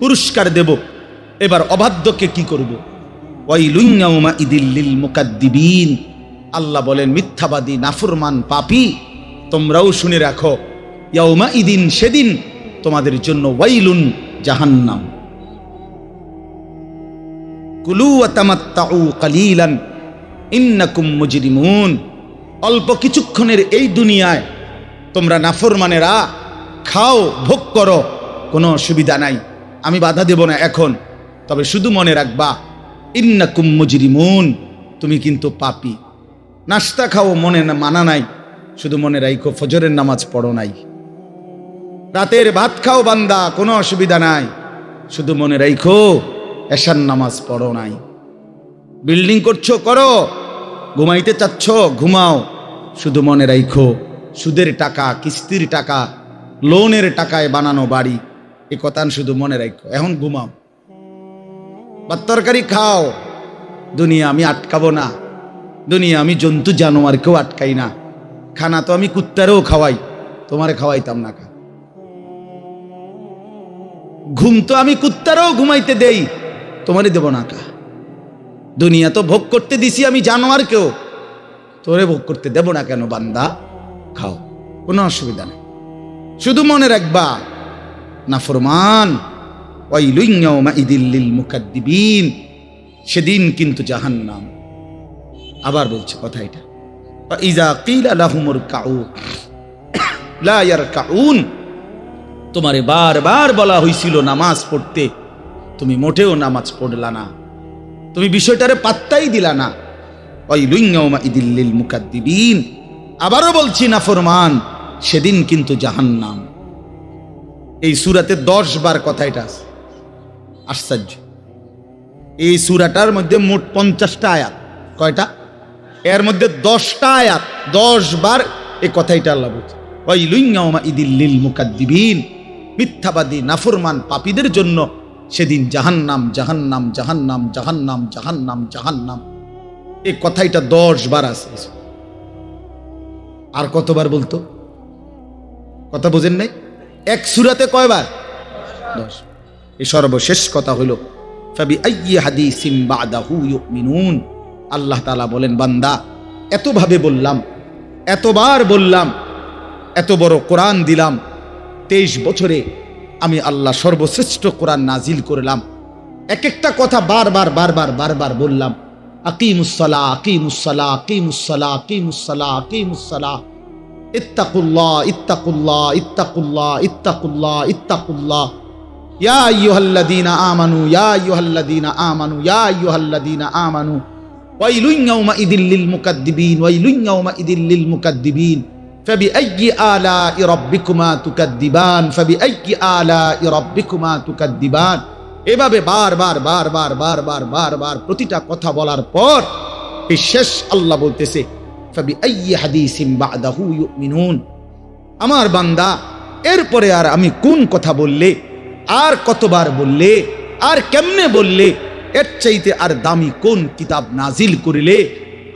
Speaker 1: পুরস্কার দেব, এবার অবাধ্যকে কি করব? ওয়াইলুন ইয়াউমাইযিল লিল মুকাদ্দিবিন, আল্লাহ বলেন মিথ্যাবাদী নাফরমান পাপী তোমরাও শুনে রাখো, ইয়াউমাইদিন সেদিন তোমাদের জন্য ওয়াইলুন জাহান্নাম। কুলু ওয়া তামাত্তাউ কালিলান ইন্নাকুম মুজরিমুন, অল্প কিছুক্ষণের এই দুনিয়ায় তোমরা নাফরমানেরা খাও, ভোগ করো, কোনো অসুবিধা নাই, আমি বাধা দেব না এখন, তবে শুধু মনে রাখবা ইন্নাকুম মুজরিমুন, তুমি কিন্তু পাপী। নাস্তা খাও মনে মানা নাই, শুধু মনে রাখো ফজরের নামাজ পড়ো নাই। রাতের ভাত খাও বান্দা, কোনো অসুবিধা নাই, শুধু মনে রাখো এশার নামাজ পড়ো নাই। বিল্ডিং করছো করো, ঘুমাইতে চাচ্ছ ঘুমাও, শুধু মনে রাখো সুদের টাকা, কিস্তির টাকা, লোনের টাকায় বানানো বাড়ি, এ কথা শুধু মনে রাখো। এখন ঘুমাও, ভাত তরকারি খাও, দুনিয়া আমি আটকাবো না, দুনিয়া আমি জন্তু জানোয়ারকেও আটকাই না, খানা তো আমি কুত্তারেও খাওয়াই, তোমারে খাওয়াইতাম না। ঘুম তো আমি কুত্তারেও ঘুমাইতে দেই, তোমারে দেব না কা। দুনিয়া তো ভোগ করতে দিছি আমি জানোয়ারকেও, তোরে ভোগ করতে দেব না কেন? বান্দা খাও, কোনো অসুবিধা নেই, শুধু মনে রাখবা নাফরমান ওয়াইলুন ইয়াউমাইযিল লিল মুকাদ্দিবিন, সেদিন কিন্তু জাহান্নাম। আবার বলছে কথা এটা, ইযা কিলা লাহুমুর কাউ লা ইয়ারকাউন, তোমারে বারবার বলা হয়েছিল নামাজ পড়তে, তুমি মোটেও নামাজ পড়লা না, তুমি বিষয়টারে পাত্তাই দিলা না। ওয়াইলুন ইয়াউমাইযিল লিল মুকাদ্দিবিন, আবারও বলছি নাফরমান সেদিন কিন্তু জাহান্নাম। এই সূরাতে 10 বার কথা এটা আছে, আশ্চর্য। এই সূরাটার মধ্যে মোট 50টা আয়াত, কয়টা? এর মধ্যে 10টা আয়াত 10 বার এই কথাইটা আল্লাহ বলছে, ওয়াইলুন ইয়াউমাইযিল লিল মুকাদ্দিবিন, মিথ্যাবাদী নাফরমান পাপীদের জন্য সেদিন জাহান্নাম, জাহান্নাম, জাহান্নাম, জাহান্নাম, জাহান্নাম, জাহান্নাম। এই কথাইটা 10 বার আছে। আর কতবার বলতো? কথা বোঝেন নাই? এক সূরাতে কয়বার? 10। এই সর্বশেষ কথা হলো ফাবিআইয়ি হাদিসিন বাদাহু ইউমিনুন, আল্লাহ তাআলা বলেন বান্দা এতভাবে বললাম, এতবার বললাম, এত বড় কোরআন দিলাম, 23 বছরে আমি আল্লাহ সর্বশ্রেষ্ঠ কোরআন নাজিল করলাম, এক একটা কথা বারবার বারবার বারবার বললাম, আকিমুস-সালাহ, আকিমুস-সালাহ, আকিমুস-সালাহ, আকিমুস-সালাহ, আকিমুস-সালাহ, ইত্তাকুল্লাহ, ইত্তাকুল্লাহ, ইত্তাকুল্লাহ, ইত্তাকুল্লাহ, ইত্তাকুল্লাহ, ইয়া আইয়ুহাল্লাযীনা আমানু, ইয়া আইয়ুহাল্লাযীনা আমানু, ইয়া আইয়ুহাল্লাযীনা আমানু, ওয়াইলুন ইয়াউমাইযিল লিল মুকাদ্দিবিন, ওয়াইলুন ইয়াউমাইযিল লিল মুকাদ্দিবিন, ফাবিআইয়ি আলাই রাব্বিকুমা তুকাদ্দিবান, ফাবিআইয়ি আলাই রাব্বিকুমা তুকাদ্দিবান। এভাবে বারবার বারবার বারবার বারবার প্রতিটা কথা বলার পর এই শেষ আল্লাহ বলতেছে ফাবিআইয়ি হাদিসিন বা'দাহু ইউমিনুন, আমার বান্দা এরপরে আর আমি কোন কথা বললে, আর কতবার বললে, আর কেমনে বললে, এর চাইতে আর দামি কোন কিতাব নাজিল করিলে,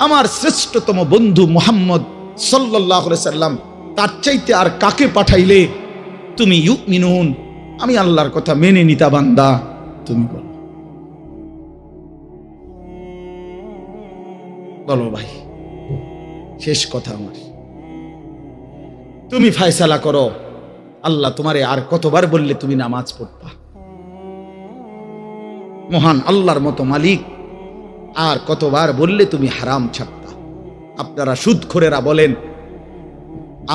Speaker 1: আমার শ্রেষ্ঠতম বন্ধু মুহাম্মদ সাল্লাল্লাহু আলাইহি সাল্লাম তার চাইতে আর কাকে পাঠাইলে তুমি ইউমিনুন, আমি আল্লাহর কথা মেনে নিতা বান্দা। তুমি বলো, বলো ভাই, শেষ কথা আমার। তুমি ফয়সালা করো, আল্লাহ তোমারে আর কতবার বললে তুমি নামাজ পড়তা? মহান আল্লাহর মতো মালিক আর কতবার বললে তুমি হারাম ছাড়তা? আপনারা সুদখোরেরা বলেন,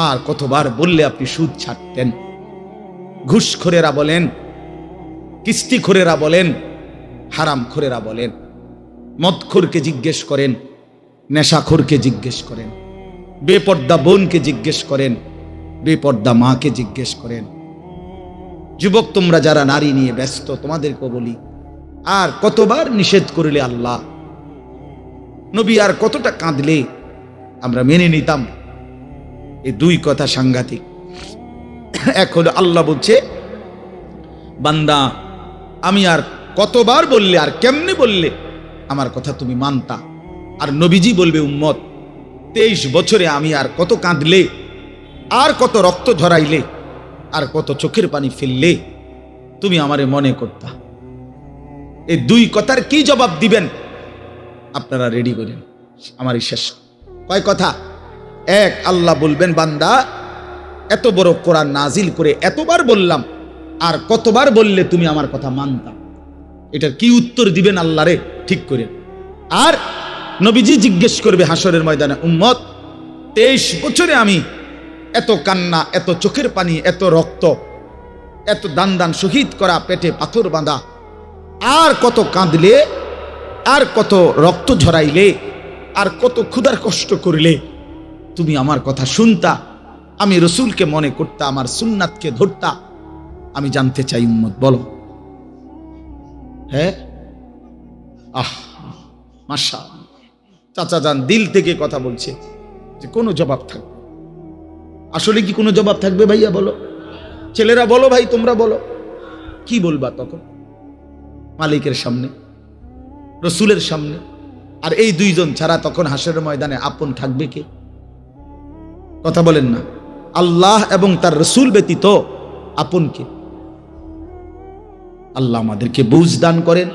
Speaker 1: আর কতবার বললে আপনি সুদ ছাড়তেন? ঘুষখোরেরা বলেন, কিস্তিখোরেরা বলেন, হারামখোরেরা বলেন, মদখোরকে জিজ্ঞেস করেন, নেশাখোরকে জিজ্ঞেস করেন, বেপর্দা বোনকে জিজ্ঞেস করেন, বেপর্দা মাকে জিজ্ঞেস করেন। যুবক তোমরা যারা নারী নিয়ে ব্যস্ত, তোমাদেরকে বলি, আর কতবার নিষেধ করিলে আল্লাহ, নবী আর কতটা কাঁদলে আমরা মেনে নিতাম? এই দুই কথা সাংঘাতিক। এক হলো আল্লাহ বলছে, বান্দা আমি আর কতবার বললে, আর কেমনে বললে আমার কথা তুমি মানতা? আর নবীজি বলবে, উম্মত 23 বছরে আমি আর কত কাঁদলে, আর কত রক্ত ঝরাইলে, আর কত চোখের পানি ফেললে তুমি আমারে মনে করতা? এই দুই কথার কি জবাব দিবেন আপনারা রেডি করেন। আমারই শেষ কয় কথা। এক, আল্লাহ বলবেন, বান্দা এত বড় কোরআন নাজিল করে এতবার বললাম, আর কতবার বললে তুমি আমার কথা মানতা? এটার কি উত্তর দিবেন আল্লাহরে ঠিক করে? আর নবীজি জিজ্ঞেস করবে হাসরের ময়দানে, উম্মত 23 বছরে আমি এত কান্না, এত চোখের পানি, এত রক্ত, এত দান দান শহীদ করা, পেটে পাথর বাঁধা, আর কত কাঁদলে, আর কত রক্ত ঝরাইলে, আর কত ক্ষুধার কষ্ট করিলে তুমি আমার কথা শুনতা, আমি রসুলকে মনে করতা, আমার সুন্নাতকে ধরতা? আমি জানতে চাই উম্মত, বলো। হ্যাঁ, মাশাআল্লাহ, চাচা যান দিল থেকে কথা বলছে যে কোনো জবাব থাকবে। আসলে কি কোনো জবাব থাকবে ভাইয়া? বলো, ছেলেরা বলো, ভাই তোমরা বলো, কি বলবা তখন মালিকের সামনে, রসুলের সামনে? আর এই দুইজন ছাড়া তখন হাসরের ময়দানে আপন থাকবে কে? কথা বলেন না। আল্লাহ এবং তার রসুল ব্যতীত আপন কে? আল্লাহ আমাদেরকে বুঝ দান করেন।